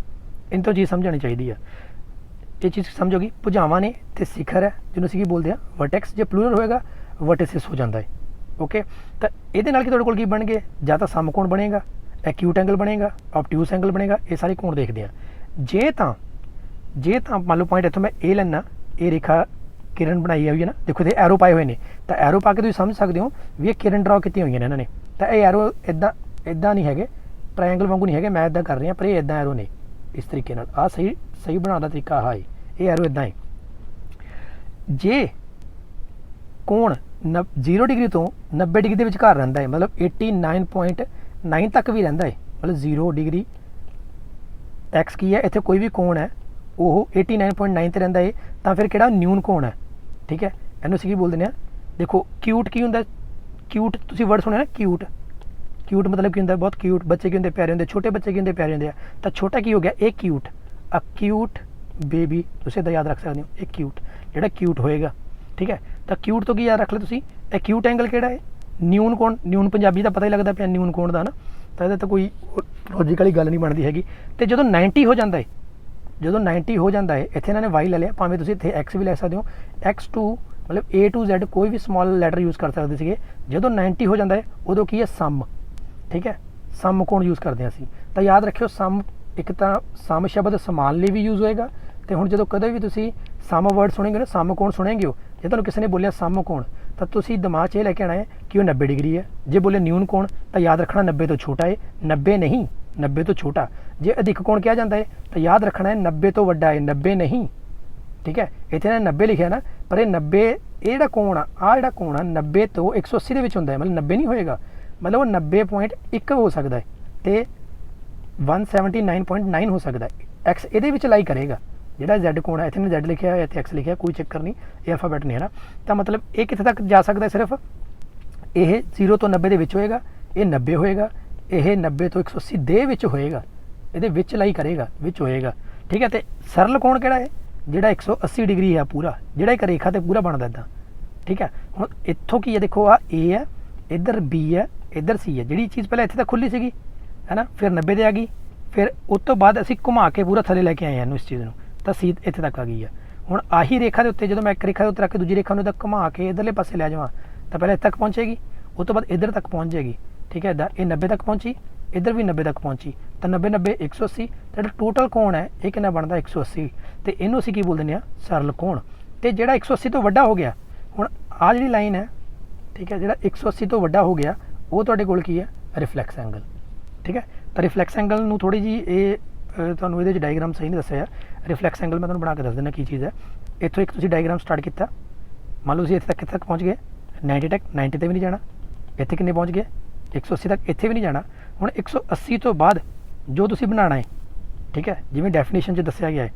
ਇਹਨਾਂ ਤੋਂ ਚੀਜ਼ ਸਮਝਣੀ ਚਾਹੀਦੀ ਆ। ਇਹ ਚੀਜ਼ ਸਮਝੋਗੀ, ਭੁਜਾਵਾਂ ਨੇ ਤੇ ਸਿਖਰ ਹੈ, ਜਿਹਨੂੰ ਅਸੀਂ ਕੀ ਬੋਲਦੇ ਆ, ਵਰਟੈਕਸ। ਜੇ ਪਲੂਰਲ ਹੋਏਗਾ ਵਰਟਿਸਿਸ ਹੋ ਜਾਂਦਾ ਹੈ। ਓਕੇ, ਤਾਂ ਇਹਦੇ ਨਾਲ ਕੀ ਤੁਹਾਡੇ ਕੋਲ ਕੀ ਬਣਗੇ, ਜਾਂ ਤਾਂ ਸਮਕੋਣ ਬਣੇਗਾ, ਐਕਿਊਟ ਐਂਗਲ ਬਣੇਗਾ, ਆਬਟਿਊਸ ਐਂਗਲ ਬਣੇਗਾ, ਇਹ ਸਾਰੇ ਕੋਣ ਦੇਖਦੇ ਆ। ਜੇ ਤਾਂ ਮੰਨ ਲਓ ਪੁਆਇੰਟ ਇੱਥੋਂ ਮੈਂ A ਲੈਣਾ, ਇਹ ਰੇਖਾ ਕਿਰਨ ਬਣਾਈ ਹੋਈ ਹੈ ਨਾ, ਦੇਖੋ ਇਹਦੇ ਐਰੋ ਪਾਏ ਹੋਏ ਨੇ, ਤਾਂ ਐਰੋ ਪਾ ਕੇ ਤੁਸੀਂ ਸਮਝ ਸਕਦੇ ਹੋ ਵੀ ਇਹ ਕਿਰਨ ਡਰਾ ਕੀਤੀਆਂ ਹੋਈਆਂ ਨੇ ਇਹਨਾਂ ਨੇ। ਤਾਂ ਇਹ ਐਰੋ ਇੱਦਾਂ ਨਹੀਂ ਹੈਗੇ, ਟ੍ਰਾਇੰਗਲ ਵਾਂਗੂ ਨਹੀਂ ਹੈਗੇ, ਮੈਂ ਇੱਦਾਂ ਕਰ ਰਿਹਾ, ਪਰ ਇਹ ਇੱਦਾਂ ਐਰੋ ਨੇ, ਇਸ ਤਰੀਕੇ ਨਾਲ। ਆਹ ਸਹੀ ਬਣਾਉਣ ਦਾ ਤਰੀਕਾ ਆਹ ਹੈ, ਇਹ ਐਰੋ ਇੱਦਾਂ ਹੈ। ਜੇ ਕੋਣ 0 ਡਿਗਰੀ ਤੋਂ 90 ਡਿਗਰੀ ਦੇ ਵਿਚਕਾਰ ਰਹਿੰਦਾ ਹੈ, ਮਤਲਬ 89.9 ਤੱਕ ਵੀ ਰਹਿੰਦਾ ਹੈ, ਮਤਲਬ 0 ਡਿਗਰੀ ਐਕਸ ਕੀ ਹੈ, ਇੱਥੇ ਕੋਈ ਵੀ ਕੋਣ ਹੈ ਉਹ 89.9 ਤੇ ਰਹਿੰਦਾ ਹੈ, ਤਾਂ ਫਿਰ ਕਿਹੜਾ ਨਿਊਨ ਕੋਣ ਹੈ, ਠੀਕ ਹੈ। ਇਹਨੂੰ ਅਸੀਂ ਕੀ ਬੋਲ ਦਿੰਦੇ ਹਾਂ, ਦੇਖੋ ਕਿਊਟ ਕੀ ਹੁੰਦਾ, ਕਿਊਟ ਤੁਸੀਂ ਵਰਡ ਸੁਣਿਆ ਨਾ, ਕਿਊਟ। ਕਿਊਟ ਮਤਲਬ ਕੀ ਹੁੰਦਾ, ਬਹੁਤ ਕਿਊਟ ਬੱਚੇ ਕੀ ਹੁੰਦੇ, ਪਿਆਰੇ ਹੁੰਦੇ, ਛੋਟੇ ਬੱਚੇ ਕੀ ਹੁੰਦੇ, ਪਿਆਰੇ ਹੁੰਦੇ ਆ। ਤਾਂ ਛੋਟਾ ਕੀ ਹੋ ਗਿਆ, ਇਹ ਕਿਊਟ, ਅ ਕਿਊਟ ਬੇਬੀ, ਤੁਸੀਂ ਇੱਦਾਂ ਯਾਦ ਰੱਖ ਸਕਦੇ ਹੋ, ਇਹ ਕਿਊਟ, ਜਿਹੜਾ ਕਿਊਟ ਹੋਏਗਾ, ਠੀਕ ਹੈ। ਤਾਂ ਕਿਊਟ ਤੋਂ ਕੀ ਯਾਦ ਰੱਖ ਲਓ ਤੁਸੀਂ, ਐਕਿਊਟ ਐਂਗਲ ਕਿਹੜਾ ਹੈ? ਨਿਊਨ ਕੋਣ। ਨਿਊਨ ਪੰਜਾਬੀ ਦਾ ਪਤਾ ਹੀ ਲੱਗਦਾ ਪਿਆ ਨਿਊਨ ਕੋਣ ਦਾ ਨਾ, ਤਾਂ ਇਹਦੇ ਤਾਂ ਕੋਈ ਲੌਜਿਕ ਵਾਲੀ ਗੱਲ ਨਹੀਂ ਬਣਦੀ ਹੈਗੀ। ਤੇ ਜਦੋਂ 90 ਹੋ ਜਾਂਦਾ ਹੈ, ਜਦੋਂ 90 ਹੋ ਜਾਂਦਾ ਹੈ, ਇੱਥੇ ਇਹਨਾਂ ਨੇ y ਲੈ ਲਿਆ, ਭਾਵੇਂ ਤੁਸੀਂ ਇੱਥੇ x ਵੀ ਲੈ ਸਕਦੇ ਹੋ, x2 ਮਤਲਬ A to Z ਕੋਈ ਵੀ ਸਮਾਲ ਲੈਟਰ ਯੂਜ਼ ਕਰ ਸਕਦੇ ਸੀਗੇ। ਜਦੋਂ 90 ਹੋ ਜਾਂਦਾ ਹੈ ਉਦੋਂ ਕੀ ਹੈ? ਸਮ। ਠੀਕ ਹੈ, ਸਮ ਕੋਣ ਯੂਜ਼ ਕਰਦੇ ਹਾਂ ਅਸੀਂ। ਤਾਂ ਯਾਦ ਰੱਖਿਓ ਸਮ, ਇੱਕ ਤਾਂ ਸਮ ਸ਼ਬਦ ਸਮਾਨ ਲਈ ਵੀ ਯੂਜ਼ ਹੋਏਗਾ, ਤੇ ਹੁਣ ਜਦੋਂ ਕਦੇ ਵੀ ਤੁਸੀਂ ਸਮ ਵਰਡ ਸੁਣੇਗੇ ਨਾ, ਸਮ ਕੋਣ ਸੁਣੇਗੇ ਹੋ, ਜੇ ਤੁਹਾਨੂੰ ਕਿਸੇ ਨੇ ਬੋਲਿਆ ਸਮ ਕੋਣ, ਤਾਂ ਤੁਸੀਂ ਦਿਮਾਗ 'ਚ ਇਹ ਲੈ ਕੇ ਆਉਣਾ ਹੈ ਕਿ ਉਹ 90 ਡਿਗਰੀ ਹੈ। ਜੇ ਬੋਲੇ ਨਿਊਨ ਕੋਣ ਤਾਂ ਯਾਦ ਰੱਖਣਾ 90 ਤੋਂ ਛੋਟਾ ਹੈ, 90 ਨਹੀਂ, 90 ਤੋਂ ਛੋਟਾ। ਜੇ ਅਧਿਕ ਕੋਣ ਕਿਹਾ ਜਾਂਦਾ ਹੈ ਤਾਂ ਯਾਦ ਰੱਖਣਾ ਹੈ 90 ਤੋਂ ਵੱਡਾ ਹੈ, 90 ਨਹੀਂ। ਠੀਕ ਹੈ, ਇੱਥੇ ਨਾ 90 ਲਿਖਿਆ ਨਾ, ਪਰ ਇਹ 90, ਇਹ ਜਿਹੜਾ ਕੋਣ ਆ ਜਿਹੜਾ ਕੋਣ ਆ 90 ਤੋਂ 180 ਦੇ ਵਿੱਚ ਹੁੰਦਾ ਹੈ, ਮਤਲਬ 90 ਨਹੀਂ ਹੋਏਗਾ, ਮਤਲਬ ਉਹ 90.1 ਹੋ ਸਕਦਾ ਹੈ ਤੇ 179.9 ਹੋ ਸਕਦਾ ਹੈ। ਐਕਸ ਇਹਦੇ ਵਿੱਚ ਲਾਈ ਕਰੇਗਾ, ਜਿਹੜਾ Z ਕੋਣ ਹੈ, ਇੱਥੇ ਨੇ Z ਲਿਖਿਆ ਹੋਇਆ, ਇੱਥੇ X ਲਿਖਿਆ, ਕੋਈ ਚੱਕਰ ਨਹੀਂ, ਇਹ ਅਲਫਾਬੈਟ ਨਹੀਂ ਹੈ ਨਾ। ਤਾਂ ਮਤਲਬ ਇਹ ਕਿੱਥੇ ਤੱਕ ਜਾ ਸਕਦਾ? ਸਿਰਫ ਇਹ 0 ਤੋਂ 90 ਦੇ ਵਿੱਚ ਹੋਏਗਾ, ਇਹ 90 ਹੋਏਗਾ, ਇਹ 90 ਤੋਂ 180 ਦੇ ਵਿੱਚ ਹੋਏਗਾ, ਇਹਦੇ ਵਿੱਚ ਲਾਈ ਕਰੇਗਾ, ਵਿੱਚ ਹੋਏਗਾ। ਠੀਕ ਹੈ, ਤੇ ਸਰਲ ਕੋਣ ਕਿਹੜਾ ਹੈ? ਜਿਹੜਾ 180 ਡਿਗਰੀ ਹੈ ਪੂਰਾ, ਜਿਹੜਾ ਇੱਕ ਰੇਖਾ ਤੇ ਪੂਰਾ ਬਣਦਾ ਇੱਦਾਂ। ਠੀਕ ਹੈ, ਹੁਣ ਇੱਥੋਂ ਕੀ ਹੈ? ਦੇਖੋ ਆ A ਹੈ, ਇੱਧਰ B ਹੈ, ਇੱਧਰ C ਹੈ। ਜਿਹੜੀ ਚੀਜ਼ ਪਹਿਲਾਂ ਇੱਥੇ ਤੱਕ ਖੁੱਲੀ ਸੀਗੀ ਹੈ ਨਾ, ਫਿਰ 90 ਤੇ ਆ ਗਈ, ਫਿਰ ਉਸ ਤੋਂ ਬਾਅਦ ਅਸੀਂ ਘੁਮਾ ਕੇ ਪੂਰਾ ਥੱਲੇ ਲੈ ਕੇ ਆਏ ਇਹਨੂੰ, ਇਸ ਚੀਜ਼ ਨੂੰ, ਤਾਂ C ਇੱਥੇ ਤੱਕ ਆ ਗਈ ਹੈ। ਹੁਣ ਆਹੀ ਰੇਖਾ ਦੇ ਉੱਤੇ ਜਦੋਂ ਮੈਂ ਇੱਕ ਰੇਖਾ ਦੇ ਉੱਤੇ ਰੱਖ ਕੇ ਦੂਜੀ ਰੇਖਾ ਨੂੰ ਇੱਦਾਂ ਘੁਮਾ ਕੇ ਇੱਧਰਲੇ ਪਾਸੇ ਲੈ ਜਾਵਾਂ, ਤਾਂ ਪਹਿਲਾਂ ਇੱਥੇ ਤੱਕ ਪਹੁੰਚੇਗੀ, ਉਸ ਤੋਂ ਬਾਅਦ ਇੱਧਰ ਤੱਕ ਪਹੁੰਚ ਜਾਏਗੀ। ਠੀਕ ਹੈ, ਇੱਦਾਂ ਇਹ 90 ਤੱਕ ਪਹੁੰਚੀ, ਇੱਧਰ ਵੀ 90 ਤੱਕ ਪਹੁੰਚੀ, ਤਾਂ 90 90 180, ਤਾਂ ਜਿਹੜਾ ਟੋਟਲ ਕੋਣ ਹੈ ਇਹ ਕਿੰਨਾ ਬਣਦਾ? 180। ਤੇ ਇਹਨੂੰ ਅਸੀਂ ਕੀ ਬੋਲ ਦਿੰਦੇ ਹਾਂ? ਸਰਲ ਕੋਣ। ਤੇ ਜਿਹੜਾ 180 ਤੋਂ ਵੱਡਾ ਹੋ ਗਿਆ, ਹੁਣ ਆ ਜਿਹੜੀ ਲਾਈਨ ਹੈ, ਠੀਕ ਹੈ, ਜਿਹੜਾ 180 ਤੋਂ ਵੱਡਾ ਹੋ ਗਿਆ, ਉਹ ਤੁਹਾਡੇ ਕੋਲ ਕੀ ਹੈ? Reflex angle. ਠੀਕ ਹੈ, ਤਾਂ ਰਿਫਲੈਕਸ ਐਂਗਲ ਨੂੰ ਥੋੜੀ ਜੀ ਇਹ ਤੁਹਾਨੂੰ ਇਹਦੇ 'ਚ ਡਾਇਗਰਾਮ ਸਹੀ ਨਹੀਂ ਦੱਸਿਆ। ਰਿਫਲੈਕਸ ਐਂਗਲ ਮੈਂ ਤੁਹਾਨੂੰ ਬਣਾ ਕੇ ਦੱਸ ਦਿੰਦਾ ਕੀ ਚੀਜ਼ ਹੈ। ਇੱਥੋਂ ਇੱਕ ਤੁਸੀਂ ਡਾਇਗਰਾਮ ਸਟਾਰਟ ਕੀਤਾ, ਮੰਨ ਲਓ ਤੁਸੀਂ ਇੱਥੇ ਤੱਕ, ਕਿੱਥੇ ਤੱਕ ਪਹੁੰਚ ਗਏ? 90 ਤੱਕ। 90 ਤੇ ਵੀ ਨਹੀਂ ਜਾਣਾ, ਇੱਥੇ ਕਿੰਨੇ ਪਹੁੰਚ ਗਏ? 180 ਤੱਕ, ਇੱਥੇ ਵੀ ਨਹੀਂ ਜਾਣਾ। ਹੁਣ 180 ਤੋਂ ਬਾਅਦ ਜੋ ਤੁਸੀਂ ਬਣਾਉਣਾ ਹੈ, ਠੀਕ ਹੈ, ਜਿਵੇਂ ਡੈਫੀਨੇਸ਼ਨ 'ਚ ਦੱਸਿਆ ਗਿਆ ਹੈ,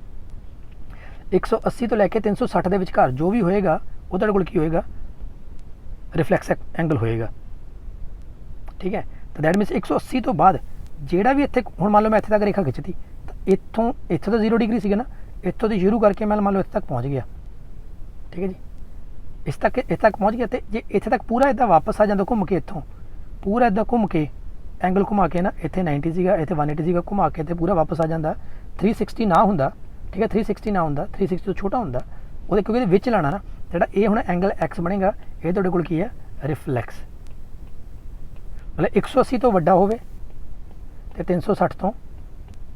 180 ਤੋਂ ਲੈ ਕੇ 360 ਦੇ ਵਿਚਕਾਰ ਜੋ ਵੀ ਹੋਏਗਾ ਉਹ ਤੁਹਾਡੇ ਕੋਲ ਕੀ ਹੋਏਗਾ? ਰਿਫਲੈਕਸ ਐਂਗਲ ਹੋਏਗਾ। ਠੀਕ ਹੈ, ਤਾਂ ਦੈਟ ਮੀਨਸ 180 ਤੋਂ ਬਾਅਦ ਜਿਹੜਾ ਵੀ ਇੱਥੇ, ਹੁਣ ਮੰਨ ਲਓ ਮੈਂ ਇੱਥੇ ਤੱਕ ਰੇਖਾ ਖਿੱਚਤੀ, ਤਾਂ ਇੱਥੋਂ ਇੱਥੇ ਤਾਂ 0 ਡਿਗਰੀ ਸੀਗਾ ਨਾ, ਇੱਥੋਂ ਦੀ ਸ਼ੁਰੂ ਕਰਕੇ ਮੈਂ ਮੰਨ ਲਓ ਇੱਥੇ ਤੱਕ ਪਹੁੰਚ ਗਿਆ। ਠੀਕ ਹੈ ਜੀ, ਇੱਥੇ ਤੱਕ ਪਹੁੰਚ ਗਿਆ। ਤੇ ਜੇ ਇੱਥੇ ਤੱਕ ਪੂਰਾ ਇੱਦਾਂ ਵਾਪਸ ਆ ਜਾਂਦਾ ਘੁੰਮ ਕੇ, ਇੱਥੋਂ ਪੂਰਾ ਇੱਦਾਂ ਘੁੰਮ ਕੇ ਐਂਗਲ ਘੁਮਾ ਕੇ ਨਾ, ਇੱਥੇ 90 ਸੀਗਾ, ਇੱਥੇ 180 ਸੀਗਾ, ਘੁਮਾ ਕੇ ਤੇ ਪੂਰਾ ਵਾਪਸ ਆ ਜਾਂਦਾ, 360 ਨਾ ਹੁੰਦਾ। ਠੀਕ ਹੈ, 360 ਨਾ ਹੁੰਦਾ, 360 ਤੋਂ ਛੋਟਾ ਹੁੰਦਾ ਉਹਦੇ, ਕਿਉਂਕਿ ਇਹਦੇ ਵਿੱਚ ਲਾਣਾ ਨਾ, ਜਿਹੜਾ ਇਹ ਹੁਣ ਐਂਗਲ X ਬਣੇਗਾ, ਇਹ ਤੁਹਾਡੇ ਕੋਲ ਕੀ ਹੈ? ਰਿਫਲੈਕਸ। ਮਤਲਬ 180 ਤੋਂ ਵੱਡਾ ਹੋਵੇ ਤੇ 360 ਤੋਂ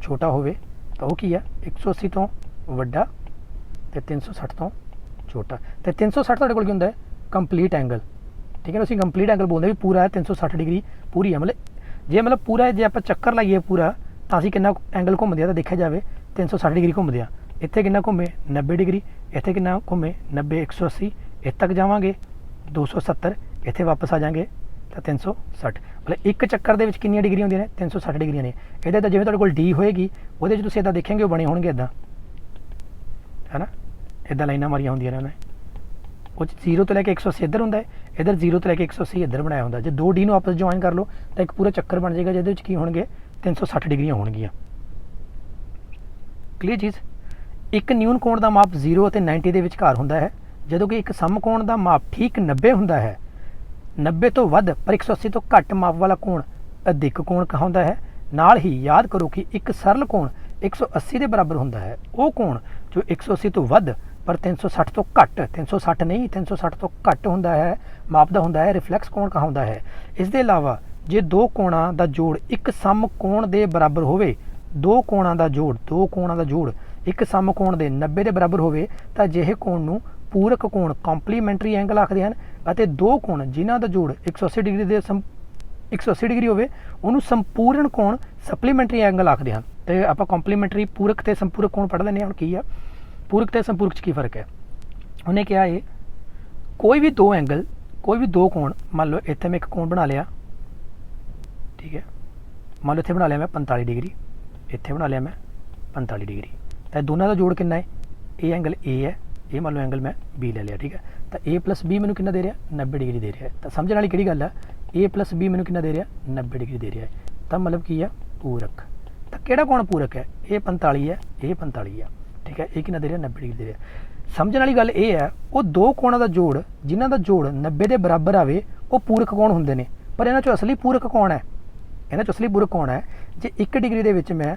ਛੋਟਾ ਹੋਵੇ, ਤਾਂ ਉਹ ਕੀ ਹੈ? 180 ਤੋਂ ਵੱਡਾ ਤੇ 360 ਤੋਂ ਛੋਟਾ। ਤੇ 360 ਤੁਹਾਡੇ ਕੋਲ ਕੀ ਹੁੰਦਾ ਹੈ? Complete angle. ਠੀਕ ਹੈ, ਅਸੀਂ ਕੰਪਲੀਟ ਐਂਗਲ ਬੋਲਦੇ ਵੀ ਪੂਰਾ ਹੈ 360 ਡਿਗਰੀ ਪੂਰੀ ਹੈ। ਮਤਲਬ ਜੇ ਪੂਰਾ ਜੇ ਆਪਾਂ ਚੱਕਰ ਲਾਈਏ ਪੂਰਾ, ਤਾਂ ਅਸੀਂ ਕਿੰਨਾ ਐਂਗਲ ਘੁੰਮਦੇ ਆ? ਤਾਂ ਦੇਖਿਆ ਜਾਵੇ 360 ਡਿਗਰੀ ਘੁੰਮਦੇ ਆ। ਇੱਥੇ ਕਿੰਨਾ ਘੁੰਮੇ? 90 ਡਿਗਰੀ। ਇੱਥੇ ਕਿੰਨਾ ਘੁੰਮੇ? 90, 180। ਇੱਥੇ ਤੱਕ ਜਾਵਾਂਗੇ 270, ਇੱਥੇ ਵਾਪਸ ਆ ਜਾਵਾਂਗੇ ਤਾਂ 360। ਮਤਲਬ ਇੱਕ ਚੱਕਰ ਦੇ ਵਿੱਚ ਕਿੰਨੀਆਂ ਡਿਗਰੀਆਂ ਹੁੰਦੀਆਂ ਨੇ? 360 ਡਿਗਰੀਆਂ ਨੇ। ਇਹਦੇ ਤਾਂ ਜਿਵੇਂ ਤੁਹਾਡੇ ਕੋਲ ਡੀ ਹੋਏਗੀ, ਉਹਦੇ 'ਚ ਤੁਸੀਂ ਇੱਦਾਂ ਦੇਖਾਂਗੇ ਉਹ ਬਣੇ ਹੋਣਗੇ ਇੱਦਾਂ, ਹੈ ਨਾ, ਇੱਦਾਂ ਲਾਈਨਾਂ ਮਾਰੀਆਂ ਹੁੰਦੀਆਂ ਨੇ ਉਹਨੇ। ਉਹ 0 ਤੋਂ ਲੈ ਕੇ 180 ਇੱਧਰ ਹੁੰਦਾ ਹੈ, ਇੱਧਰ 0 ਤੋਂ ਲੈ ਕੇ 180 ਇੱਧਰ ਬਣਾਇਆ ਹੁੰਦਾ। ਜੇ 2D ਨੂੰ ਆਪਸ ਜੁਆਇਨ ਕਰ ਲਓ ਤਾਂ ਇੱਕ ਪੂਰਾ ਚੱਕਰ ਬਣ ਜਾਏਗਾ, ਜਿਹਦੇ ਵਿੱਚ ਕੀ ਹੋਣਗੇ? 360 ਡਿਗਰੀਆਂ ਹੋਣਗੀਆਂ। ਕਲੀਅਰ ਚੀਜ਼? ਇੱਕ ਨਿਊਨ ਕੋਣ ਦਾ ਮਾਪ 0 ਅਤੇ 90 ਦੇ ਵਿਚਕਾਰ ਹੁੰਦਾ ਹੈ, ਜਦੋਂ ਕਿ ਇੱਕ ਸਮ ਕੋਣ ਦਾ ਮਾਪ ਠੀਕ 90 ਹੁੰਦਾ ਹੈ। 90 ਤੋਂ ਵੱਧ ਪਰ 180 ਤੋਂ ਘੱਟ ਮਾਪ ਵਾਲਾ ਕੋਣ ਅਧਿਕ ਕੋਣ ਕਹਾਉਂਦਾ ਹੈ। ਨਾਲ ਹੀ ਯਾਦ ਕਰੋ ਕਿ ਇੱਕ ਸਰਲ ਕੋਣ 180 ਦੇ ਬਰਾਬਰ ਹੁੰਦਾ ਹੈ। ਉਹ ਕੋਣ ਜੋ 180 ਤੋਂ ਵੱਧ ਪਰ 360 ਤੋਂ ਘੱਟ, 360 ਨਹੀਂ 360 ਤੋਂ ਘੱਟ ਹੁੰਦਾ ਹੈ, ਮਾਪਦਾ ਹੁੰਦਾ ਹੈ, ਰਿਫਲੈਕਸ ਕੋਣ ਕਹਾਉਂਦਾ ਹੈ। ਇਸ ਦੇ ਇਲਾਵਾ ਜੇ ਦੋ ਕੋਣਾਂ ਦਾ ਜੋੜ ਇੱਕ ਸਮ ਕੋਣ ਦੇ ਬਰਾਬਰ ਹੋਵੇ, ਦੋ ਕੋਣਾਂ ਦਾ ਜੋੜ ਇੱਕ ਸਮ ਕੋਣ ਦੇ 90 ਦੇ ਬਰਾਬਰ ਹੋਵੇ, ਤਾਂ ਅਜਿਹੇ ਕੋਣ ਨੂੰ ਪੂਰਕ ਕੋਣ ਕੰਪਲੀਮੈਂਟਰੀ ਐਂਗਲ ਆਖਦੇ ਹਨ। ਅਤੇ ਦੋ ਕੋਣ ਜਿਨ੍ਹਾਂ ਦਾ ਜੋੜ 180 ਡਿਗਰੀ ਦੇ 180 ਡਿਗਰੀ ਹੋਵੇ, ਉਹਨੂੰ ਸੰਪੂਰਨ ਕੋਣ ਸਪਲੀਮੈਂਟਰੀ ਐਂਗਲ ਆਖਦੇ ਹਨ। ਤੇ ਆਪਾਂ ਕੰਪਲੀਮੈਂਟਰੀ, ਪੂਰਕ ਤੇ ਸੰਪੂਰਕ ਕੋਣ ਪੜ੍ਹ ਲੈਂਦੇ ਹਾਂ। ਹੁਣ ਕੀ ਆ ਪੂਰਕ ਤੇ ਸੰਪੂਰਕ 'ਚ ਕੀ ਫਰਕ ਹੈ? ਉਹਨੇ ਕਿਹਾ ਇਹ ਕੋਈ ਵੀ ਦੋ ਐਂਗਲ, ਕੋਈ ਵੀ ਦੋ ਕੋਣ, ਮੰਨ ਲਓ ਇੱਥੇ ਮੈਂ ਇੱਕ ਕੋਣ ਬਣਾ ਲਿਆ, ਠੀਕ ਹੈ, ਮੰਨ ਲਓ ਇੱਥੇ ਬਣਾ ਲਿਆ ਮੈਂ 45 ਡਿਗਰੀ, ਇੱਥੇ ਬਣਾ ਲਿਆ ਮੈਂ 45 ਡਿਗਰੀ, ਤਾਂ ਦੋਨਾਂ ਦਾ ਜੋੜ ਕਿੰਨਾ ਹੈ? ਇਹ ਐਂਗਲ A ਹੈ, ਇਹ ਮੰਨ ਲਓ ਐਂਗਲ ਮੈਂ B ਲੈ ਲਿਆ, ਠੀਕ ਹੈ, ਤਾਂ A + B ਮੈਨੂੰ ਕਿੰਨਾ ਦੇ ਰਿਹਾ? 90 ਡਿਗਰੀ ਦੇ ਰਿਹਾ ਹੈ। ਤਾਂ ਸਮਝਣ ਵਾਲੀ ਕਿਹੜੀ ਗੱਲ ਹੈ? A + B ਮੈਨੂੰ ਕਿੰਨਾ ਦੇ ਰਿਹਾ? 90 ਡਿਗਰੀ ਦੇ ਰਿਹਾ ਹੈ। ਤਾਂ ਮਤਲਬ ਕੀ ਆ? ਪੂਰਕ। ਤਾਂ ਕਿਹੜਾ ਕੋਣ ਪੂਰਕ ਹੈ? ਇਹ 45 ਹੈ, ਇਹ 45 ਹੈ, ਠੀਕ ਹੈ, ਇਹ ਕਿੰਨਾ ਦੇ ਰਿਹਾ? 90 ਡਿਗਰੀ ਦੇ ਰਿਹਾ। ਸਮਝਣ ਵਾਲੀ ਗੱਲ ਇਹ ਹੈ, ਉਹ ਦੋ ਕੋਣਾਂ ਦਾ ਜੋੜ ਜਿਨ੍ਹਾਂ ਦਾ ਜੋੜ 90 ਦੇ ਬਰਾਬਰ ਆਵੇ ਉਹ ਪੂਰਕ ਕੋਣ ਹੁੰਦੇ ਨੇ। ਪਰ ਇਹਨਾਂ 'ਚੋਂ ਅਸਲੀ ਪੂਰਕ ਕੌਣ ਹੈ? ਇਹਨਾਂ 'ਚ ਅਸਲੀ ਪੂਰਕ ਕੌਣ ਹੈ? ਜੇ 1 ਡਿਗਰੀ ਦੇ ਵਿੱਚ ਮੈਂ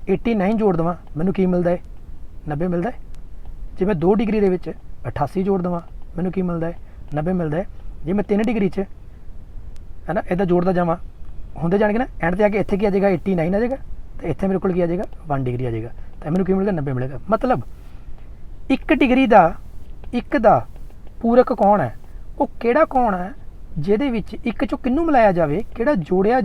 89 ਜੋੜ ਦੇਵਾਂ ਮੈਨੂੰ ਕੀ ਮਿਲਦਾ ਹੈ? 90 ਮਿਲਦਾ ਹੈ। ਜੇ ਮੈਂ 2 ਡਿਗਰੀ ਦੇ ਵਿੱਚ 88 ਜੋੜ ਦੇਵਾਂ ਮੈਨੂੰ ਕੀ ਮਿਲਦਾ ਹੈ? 90 ਮਿਲਦਾ ਹੈ। ਜੇ ਮੈਂ 3 ਡਿਗਰੀ 'ਚ ਹੈ ਨਾ ਇੱਦਾਂ ਜੋੜਦਾ ਜਾਵਾਂ ਹੁੰਦੇ ਜਾਣਗੇ ਨਾ, ਐਂਡ 'ਤੇ ਆ ਕੇ ਇੱਥੇ ਕੀ ਆ ਜਾਏਗਾ? 89 ਆ ਜਾਏਗਾ, ਅਤੇ ਇੱਥੇ ਮੇਰੇ ਕੋਲ ਕੀ ਆ ਜਾਏਗਾ? 1 ਡਿਗਰੀ ਆ ਜਾਏਗਾ। ਤਾਂ ਮੈਨੂੰ ਕੀ ਮਿਲੇਗਾ? 90 ਮਿਲੇਗਾ। ਮਤਲਬ 1 ਡਿਗਰੀ ਦਾ ਇੱਕ ਦਾ ਪੂਰਕ ਕੌਣ ਹੈ? ਉਹ ਕਿਹੜਾ ਕੌਣ ਹੈ ਜਿਹਦੇ ਵਿੱਚ ਇੱਕ 'ਚੋਂ ਕਿਹਨੂੰ ਮਿਲਾਇਆ ਜਾਵੇ, ਕਿਹੜਾ ਜੋੜਿਆ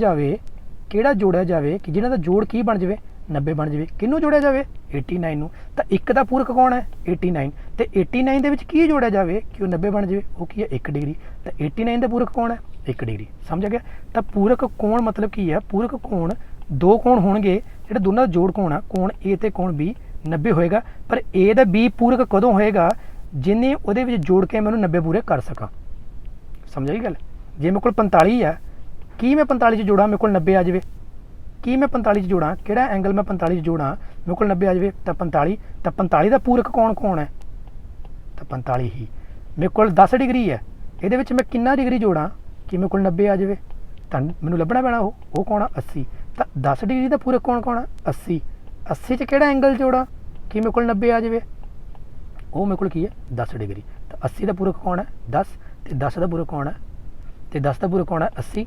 ਜਾਵੇ ਕਿ ਜਿਹਨਾਂ ਦਾ ਜੋੜ ਕੀ ਬਣ ਜਾਵੇ? 90 ਬਣ ਜਾਵੇ। ਕਿਹਨੂੰ ਜੋੜਿਆ ਜਾਵੇ? 89 ਨੂੰ। ਤਾਂ ਇੱਕ ਦਾ ਪੂਰਕ ਕੌਣ ਹੈ? 89। ਅਤੇ 89 ਦੇ ਵਿੱਚ ਕੀ ਜੋੜਿਆ ਜਾਵੇ ਕਿ ਉਹ 90 ਬਣ ਜਾਵੇ? ਉਹ ਕੀ ਹੈ? 1 ਡਿਗਰੀ। ਤਾਂ 89 ਦਾ ਪੂਰਕ ਕੌਣ ਹੈ? 1 ਡਿਗਰੀ। ਸਮਝ ਗਿਆ? ਤਾਂ ਪੂਰਕ ਕੋਣ ਮਤਲਬ ਕੀ ਹੈ? ਪੂਰਕ ਕੋਣ ਦੋ ਕੋਣ ਹੋਣਗੇ ਜਿਹੜੇ ਦੋਨਾਂ ਦਾ ਜੋੜ ਕੋਣ ਆ, ਕੋਣ A ਅਤੇ ਕੋਣ B 90 ਹੋਏਗਾ। ਪਰ A ਦਾ B ਪੂਰਕ ਕਦੋਂ ਹੋਏਗਾ? ਜਿਹਨੇ ਉਹਦੇ ਵਿੱਚ ਜੋੜ ਕੇ ਮੈਨੂੰ 90 ਪੂਰੇ ਕਰ ਸਕਾਂ। ਸਮਝ ਆਈ ਗੱਲ? ਜੇ ਮੇਰੇ ਕੋਲ 45 ਆ, ਕੀ ਮੈਂ 45 'ਚ ਜੋੜਾਂ ਮੇਰੇ ਕੋਲ 90 ਆ ਜਾਵੇ? ਕੀ ਮੈਂ 45 'ਚ ਜੋੜਾਂ? ਕਿਹੜਾ ਐਂਗਲ ਮੈਂ 45 'ਚ ਜੋੜਾਂ ਮੇਰੇ ਕੋਲ 90 ਆ ਜਾਵੇ? ਤਾਂ 45। ਤਾਂ 45 ਦਾ ਪੂਰਕ ਕੌਣ ਹੈ? ਤਾਂ 45 ਹੀ। ਮੇਰੇ ਕੋਲ 10 ਡਿਗਰੀ ਹੈ, ਇਹਦੇ ਵਿੱਚ ਮੈਂ ਕਿੰਨਾ ਡਿਗਰੀ ਜੋੜਾਂ ਕਿ ਮੇਰੇ ਕੋਲ 90 ਆ ਜਾਵੇ? ਤਾਂ ਮੈਨੂੰ ਲੱਭਣਾ ਪੈਣਾ ਉਹ ਕੌਣ ਆ? 80। ਤਾਂ 10 ਡਿਗਰੀ ਦਾ ਪੂਰਕ ਕੌਣ ਆ? 80। 80 'ਚ ਕਿਹੜਾ ਐਂਗਲ ਜੋੜਾਂ ਕਿ ਮੇਰੇ ਕੋਲ 90 ਆ ਜਾਵੇ? ਉਹ ਮੇਰੇ ਕੋਲ ਕੀ ਹੈ? 10 ਡਿਗਰੀ। ਤਾਂ 80 ਦਾ ਪੂਰਕ ਕੌਣ ਹੈ? 10। ਅਤੇ 10 ਦਾ ਪੂਰਕ ਕੌਣ ਹੈ? ਅਤੇ 10 ਦਾ ਪੂਰਕ ਕੌਣ ਹੈ? 80।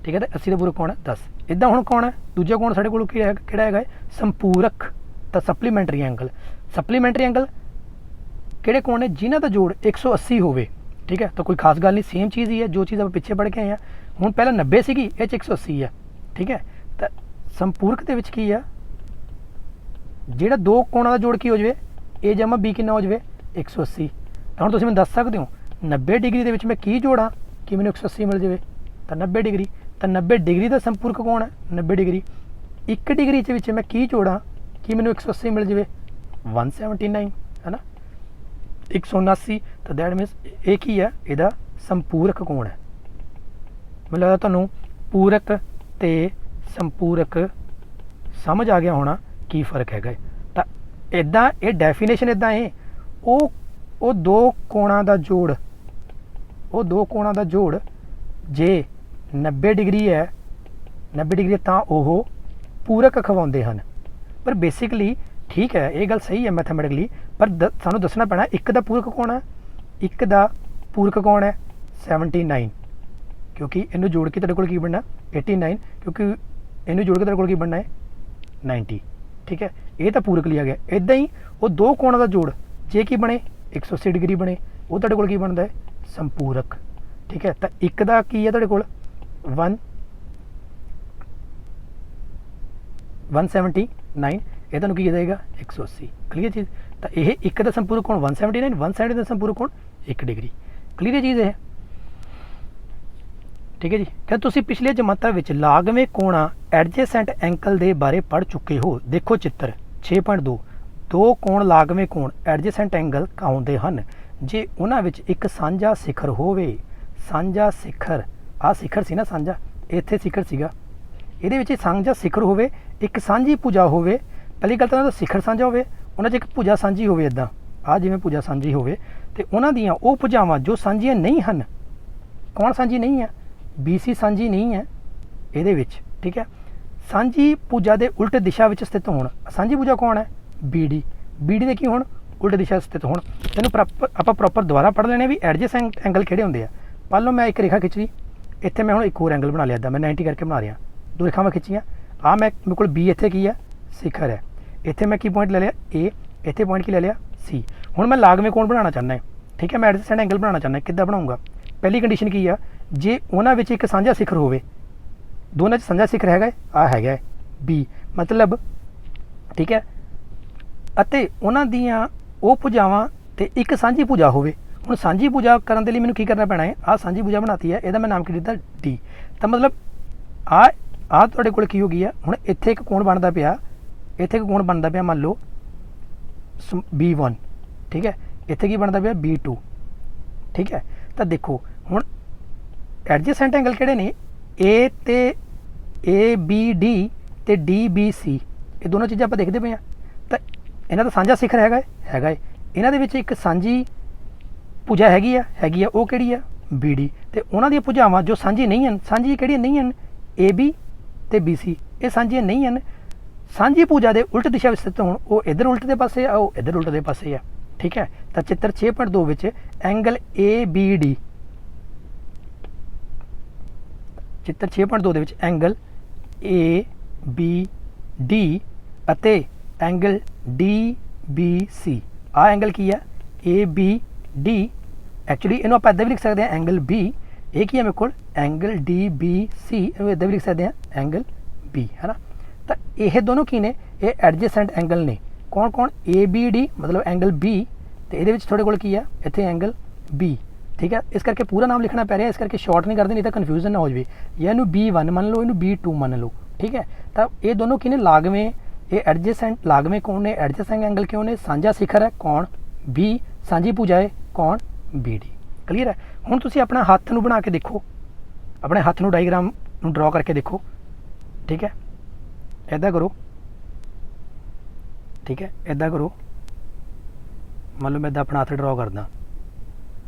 ਠੀਕ ਹੈ। ਅਤੇ 80 ਦਾ ਪੂਰਕ ਕੌਣ ਹੈ? 10। ਇੱਦਾਂ ਹੁਣ ਕੌਣ ਹੈ ਦੂਜਾ ਕੋਣ ਸਾਡੇ ਕੋਲ? ਕਿਹੜਾ ਹੈਗਾ? ਸੰਪੂਰਕ। ਤਾਂ ਸਪਲੀਮੈਂਟਰੀ ਐਂਗਲ। ਸਪਲੀਮੈਂਟਰੀ ਐਂਗਲ ਕਿਹੜੇ ਕੋਣ ਨੇ? ਜਿਨ੍ਹਾਂ ਦਾ ਜੋੜ 180 ਹੋਵੇ। ਠੀਕ ਹੈ। ਤਾਂ ਕੋਈ ਖਾਸ ਗੱਲ ਨਹੀਂ, ਸੇਮ ਚੀਜ਼ ਹੀ ਹੈ ਜੋ ਚੀਜ਼ ਆਪਾਂ ਪਿੱਛੇ ਪੜ੍ਹ ਕੇ ਆਏ ਹਾਂ। ਹੁਣ ਪਹਿਲਾਂ 90 ਸੀਗੀ, ਇਹ 'ਚ 180 ਹੈ। ਠੀਕ ਹੈ। ਤਾਂ ਸੰਪੂਰਕ ਦੇ ਵਿੱਚ ਕੀ ਆ? ਜਿਹੜਾ ਦੋ ਕੋਣਾਂ ਦਾ ਜੋੜ ਕੀ ਹੋ ਜਾਵੇ? A ਜਮਾ B ਕਿੰਨਾ ਹੋ ਜਾਵੇ? 180। ਤਾਂ ਹੁਣ ਤੁਸੀਂ ਮੈਨੂੰ ਦੱਸ ਸਕਦੇ ਹੋ 90 ਡਿਗਰੀ ਦੇ ਵਿੱਚ ਮੈਂ ਕੀ ਜੋੜਾਂ ਕਿ ਮੈਨੂੰ 180 ਮਿਲ ਜਾਵੇ? ਤਾਂ 90 ਡਿਗਰੀ। ਤਾਂ 90 ਡਿਗਰੀ ਦਾ ਸੰਪੂਰਕ ਕੌਣ ਹੈ? 90 ਡਿਗਰੀ। 1 ਡਿਗਰੀ ਦੇ ਵਿੱਚ ਮੈਂ ਕੀ ਜੋੜਾਂ ਕਿ ਮੈਨੂੰ 180 ਮਿਲ ਜਾਵੇ? 179 ਹੈ ਨਾ, 179। ਤਾਂ ਦੈਟ ਮੀਨਸ ਇਹ ਕੀ ਹੈ? ਇਹਦਾ ਸੰਪੂਰਕ ਕੌਣ ਹੈ। ਮੈਨੂੰ ਲੱਗਦਾ ਤੁਹਾਨੂੰ ਪੂਰਕ ਅਤੇ ਸੰਪੂਰਕ ਸਮਝ ਆ ਗਿਆ ਹੋਣਾ ਕੀ ਫਰਕ ਹੈਗਾ। ਤਾਂ ਇੱਦਾਂ ਇਹ ਡੈਫੀਨੇਸ਼ਨ ਇੱਦਾਂ ਹੈ, ਉਹ ਦੋ ਕੋਣਾਂ ਦਾ ਜੋੜ ਜੇ 90 ਡਿਗਰੀ ਹੈ, 90 ਡਿਗਰੀ ਤਾਂ ਉਹ ਪੂਰਕ ਅਖਵਾਉਂਦੇ ਹਨ। ਪਰ ਬੇਸਿਕਲੀ ਠੀਕ ਹੈ, ਇਹ ਗੱਲ ਸਹੀ ਹੈ ਮੈਥਮੈਟਿਕਲੀ, ਪਰ ਸਾਨੂੰ ਦੱਸਣਾ ਪੈਣਾ ਇੱਕ ਦਾ ਪੂਰਕ ਕੌਣ ਹੈ? ਇੱਕ ਦਾ ਪੂਰਕ ਕੌਣ ਹੈ? 79। ਕਿਉਂਕਿ ਇਹਨੂੰ ਜੋੜ ਕੇ ਤੁਹਾਡੇ ਕੋਲ ਕੀ ਬਣਨਾ? 89। ਕਿਉਂਕਿ ਇਹਨੂੰ ਜੋੜ ਕੇ ਤੁਹਾਡੇ ਕੋਲ ਕੀ ਬਣਨਾ ਹੈ? 90। ਠੀਕ ਹੈ। ਇਹ ਤਾਂ ਪੂਰਕ ਲਿਆ ਗਿਆ। ਇੱਦਾਂ ਹੀ ਉਹ ਦੋ ਕੋਣਾਂ ਦਾ ਜੋੜ ਜੇ ਕੀ ਬਣੇ? 180 ਡਿਗਰੀ ਬਣੇ, ਉਹ ਤੁਹਾਡੇ ਕੋਲ ਕੀ ਬਣਦਾ ਹੈ? ਸੰਪੂਰਕ। ਠੀਕ ਹੈ। ਤਾਂ ਇੱਕ ਦਾ ਕੀ ਹੈ ਤੁਹਾਡੇ ਕੋਲ? 179। ਇਹ ਤੁਹਾਨੂੰ ਕੀ ਜਾਏਗਾ? 180। ਕਲੀਅਰ ਚੀਜ਼? ਤਾਂ ਇਹ ਇੱਕ ਦਾ ਸੰਪੂਰਕ ਕੋਣ 179, 170 ਦਾ ਸੰਪੂਰਕ ਕੋਣ 1 ਡਿਗਰੀ। ਕਲੀਅਰ ਚੀਜ਼ ਇਹ? ਠੀਕ ਹੈ ਜੀ। ਕਿ ਤੁਸੀਂ ਪਿਛਲੇ ਜਮਾਤਾਂ ਵਿੱਚ ਲਾਗਵੇਂ ਕੋਣਾਂ ਐਡਜੈਸੈਂਟ ਐਂਗਲ ਦੇ ਬਾਰੇ ਪੜ੍ਹ ਚੁੱਕੇ ਹੋ। ਦੇਖੋ ਚਿੱਤਰ 6.2। ਦੋ ਕੋਣ ਲਾਗਵੇਂ ਕੋਣ ਐਡਜੈਸੈਂਟ ਐਂਗਲ ਕਹਾਉਂਦੇ ਹਨ ਜੇ ਉਹਨਾਂ ਵਿੱਚ ਇੱਕ ਸਾਂਝਾ ਸਿਖਰ ਹੋਵੇ। ਸਾਂਝਾ ਸਿਖਰ, ਆਹ ਸਿਖਰ ਸੀ ਨਾ ਸਾਂਝਾ, ਇੱਥੇ ਸਿਖਰ ਸੀਗਾ, ਇਹਦੇ ਵਿੱਚ ਸਾਂਝਾ ਸਿਖਰ ਹੋਵੇ, ਇੱਕ ਸਾਂਝੀ ਭੁਜਾ ਹੋਵੇ। ਪਹਿਲੀ ਗੱਲ ਤਾਂ ਉਹਨਾਂ ਦਾ ਸਿਖਰ ਸਾਂਝਾ ਹੋਵੇ, ਉਹਨਾਂ 'ਚ ਇੱਕ ਭੁਜਾ ਸਾਂਝੀ ਹੋਵੇ। ਇੱਦਾਂ ਆਹ ਜਿਵੇਂ ਭੁਜਾ ਸਾਂਝੀ ਹੋਵੇ ਅਤੇ ਉਹਨਾਂ ਦੀਆਂ ਉਹ ਭੁਜਾਵਾਂ ਜੋ ਸਾਂਝੀਆਂ ਨਹੀਂ ਹਨ। ਕੌਣ ਸਾਂਝੀ ਨਹੀਂ ਹੈ? BC ਸਾਂਝੀ ਨਹੀਂ ਹੈ ਇਹਦੇ ਵਿੱਚ। ਠੀਕ ਹੈ। ਸਾਂਝੀ ਭੁਜਾ ਦੇ ਉਲਟ ਦਿਸ਼ਾ ਵਿੱਚ ਸਥਿਤ ਹੋਣ। ਸਾਂਝੀ ਭੁਜਾ ਕੌਣ ਹੈ? BD। BD ਦੇ ਕੀ ਹੋਣ? ਉਲਟ ਦਿਸ਼ਾ ਸਥਿਤ ਹੋਣ। ਤੈਨੂੰ ਆਪਾਂ ਪ੍ਰੋਪਰ ਦੁਬਾਰਾ ਪੜ੍ਹ ਲੈਣੇ ਵੀ ਐਡਜੈਸੈਂਟ ਐਂਗਲ ਕਿਹੜੇ ਹੁੰਦੇ ਆ। ਮੰਨ ਲਓ ਮੈਂ ਇੱਕ ਰੇਖਾ ਖਿੱਚ ਲਈ, ਇੱਥੇ ਮੈਂ ਹੁਣ ਇੱਕ ਹੋਰ ਐਂਗਲ ਬਣਾ ਲਿਆ। ਇੱਦਾਂ ਮੈਂ 90 ਕਰਕੇ ਬਣਾ ਰਿਹਾ। ਦੋ ਰੇਖਾਵਾਂ ਖਿੱਚੀਆਂ, ਆਹ ਮੇਰੇ ਕੋਲ B ਇੱਥੇ ਕੀ ਹੈ? ਸਿਖਰ ਹੈ। ਇੱਥੇ ਮੈਂ ਕੀ ਪੁਆਇੰਟ ਲੈ ਲਿਆ? A। ਇੱਥੇ ਪੁਆਇੰਟ ਕੀ ਲੈ ਲਿਆ? C। ਹੁਣ ਮੈਂ ਲਾਗਵੇਂ ਕੋਣ ਬਣਾਉਣਾ ਚਾਹੁੰਦਾ ਹੈ। ਠੀਕ ਹੈ। ਮੈਂ ਐਡਜੈਸੈਂਟ ਐਂਗਲ ਬਣਾਉਣਾ ਚਾਹੁੰਦਾ। ਕਿੱਦਾਂ ਬਣਾਊਂਗਾ? ਪਹਿਲੀ ਕੰਡੀਸ਼ਨ ਕੀ ਆ? ਜੇ ਉਹਨਾਂ ਵਿੱਚ ਇੱਕ ਸਾਂਝਾ ਸਿਖਰ ਹੋਵੇ। ਦੋਨਾਂ 'ਚ ਸਾਂਝਾ ਸਿਖਰ ਹੈਗਾ, ਆਹ ਹੈਗਾ B ਮਤਲਬ। ਠੀਕ ਹੈ। ਅਤੇ ਉਹਨਾਂ ਦੀਆਂ ਉਹ ਭੁਜਾਵਾਂ ਅਤੇ ਇੱਕ ਸਾਂਝੀ ਭੁਜਾ ਹੋਵੇ। ਹੁਣ ਸਾਂਝੀ ਭੁਜਾ ਕਰਨ ਦੇ ਲਈ ਮੈਨੂੰ ਕੀ ਕਰਨਾ ਪੈਣਾ ਹੈ? ਆਹ ਸਾਂਝੀ ਭੁਜਾ ਬਣਾਤੀ ਹੈ, ਇਹਦਾ ਮੈਂ ਨਾਮ ਕੀ ਦਿੱਤਾ? D। ਤਾਂ ਮਤਲਬ ਆਹ ਤੁਹਾਡੇ ਕੋਲ ਕੀ ਹੋ ਗਈ ਆ? ਹੁਣ ਇੱਥੇ ਇੱਕ ਕੋਣ ਬਣਦਾ ਪਿਆ, ਇੱਥੇ ਇੱਕ ਕੋਣ ਬਣਦਾ ਪਿਆ ਮੰਨ ਲਓ B1। ਠੀਕ ਹੈ। ਇੱਥੇ ਕੀ ਬਣਦਾ ਪਿਆ? B2। ਠੀਕ ਹੈ। ਤਾਂ ਦੇਖੋ ਹੁਣ ਐਡਜੈਸੈਂਟ ਐਂਗਲ ਕਿਹੜੇ ਨੇ? A ਅਤੇ ABD ਅਤੇ DBC, ਇਹ ਦੋਨੋਂ ਚੀਜ਼ਾਂ ਆਪਾਂ ਦੇਖਦੇ ਪਏ ਹਾਂ। ਤਾਂ ਇਹਨਾਂ ਦਾ ਸਾਂਝਾ ਸਿਖਰ ਹੈਗਾ ਹੈ। ਇਹਨਾਂ ਦੇ ਵਿੱਚ ਇੱਕ ਸਾਂਝੀ ਭੁਜਾ ਹੈਗੀ ਆ ਉਹ ਕਿਹੜੀ ਆ BD, ਤੇ ਉਹਨਾਂ ਦੀਆਂ ਭੁਜਾਵਾਂ ਜੋ ਸਾਂਝੀ ਨਹੀਂ ਹਨ, ਸਾਂਝੀ ਕਿਹੜੀਆਂ ਨਹੀਂ ਹਨ AB ਤੇ BC, ਇਹ ਸਾਂਝੀਆਂ ਨਹੀਂ ਹਨ। ਸਾਂਝੀ ਭੁਜਾ ਦੇ ਉਲਟ ਦਿਸ਼ਾ ਵਿੱਚ ਸਥਿਤ ਹੋਣ, ਉਹ ਇੱਧਰ ਉਲਟ ਦੇ ਪਾਸੇ ਆ, ਉਹ ਇੱਧਰ ਉਲਟ ਦੇ ਪਾਸੇ ਆ। ਠੀਕ ਹੈ, ਤਾਂ ਚਿੱਤਰ 6.2 ਵਿੱਚ ਐਂਗਲ ABD, ਚਿੱਤਰ 6.2 ਦੇ ਵਿੱਚ ਐਂਗਲ ABD ਅਤੇ ਐਂਗਲ DBC, ਆਹ ਐਂਗਲ ਕੀ ਆ ABD, ਐਕਚੁਅਲੀ ਇਹਨੂੰ ਆਪਾਂ ਇੱਦਾਂ ਵੀ ਲਿਖ ਸਕਦੇ ਹਾਂ ਐਂਗਲ B, ਇਹ ਕੀ ਹੈ ਮੇਰੇ ਕੋਲ ਐਂਗਲ DBC, ਇਹਨੂੰ ਇੱਦਾਂ ਵੀ ਲਿਖ ਸਕਦੇ ਹਾਂ ਐਂਗਲ B, ਹੈ ਨਾ। ਤਾਂ ਇਹ ਦੋਨੋਂ ਕੀ ਨੇ, ਇਹ ਐਡਜੈਸੈਂਟ ਐਂਗਲ ਨੇ। ਕੌਣ ਕੌਣ, ABD ਮਤਲਬ ਐਂਗਲ B, ਤੇ ਇਹਦੇ ਵਿੱਚ ਤੁਹਾਡੇ ਕੋਲ ਕੀ ਆ ਇੱਥੇ ਐਂਗਲ B। ਠੀਕ ਹੈ, ਇਸ ਕਰਕੇ ਪੂਰਾ ਨਾਮ ਲਿਖਣਾ ਪੈ ਰਿਹਾ, ਇਸ ਕਰਕੇ ਸ਼ਾਰਟ ਨਹੀਂ ਕਰਦੇ, ਨਹੀਂ ਤਾਂ ਕਨਫਿਊਜ਼ਨ ਨਾ ਹੋ ਜਾਵੇ। ਜਾਂ ਇਹਨੂੰ B1 ਮੰਨ ਲਓ, ਇਹਨੂੰ B2 ਮੰਨ ਲਓ। ਠੀਕ ਹੈ, ਤਾਂ ਇਹ ਦੋਨੋਂ ਕੀ ਨੇ ਲਾਗਵੇਂ, ਇਹ ਐਡਜੈਸੈਂਟ ਲਾਗਵੇਂ ਕੌਣ ਨੇ, ਐਡਜੈਸੈਂਟ ਐਂਗਲ ਕਿਉਂ ਨੇ, ਸਾਂਝਾ ਸਿਖਰ ਹੈ ਕੌਣ B, ਸਾਂਝੀ ਭੁਜਾ ਹੈ ਕੌਣ BD। ਕਲੀਅਰ ਹੈ। ਹੁਣ ਤੁਸੀਂ ਆਪਣਾ ਹੱਥ ਨੂੰ ਬਣਾ ਕੇ ਦੇਖੋ, ਆਪਣੇ ਹੱਥ ਨੂੰ ਡਾਇਗਰਾਮ ਨੂੰ ਡਰਾ ਕਰਕੇ ਦੇਖੋ। ਠੀਕ ਹੈ, ਇੱਦਾਂ ਕਰੋ। ਠੀਕ ਹੈ, ਇੱਦਾਂ ਕਰੋ, ਮੰਨ ਲਓ ਮੈਂ ਇੱਦਾਂ ਆਪਣਾ ਹੱਥ ਡਰਾ ਕਰਦਾ,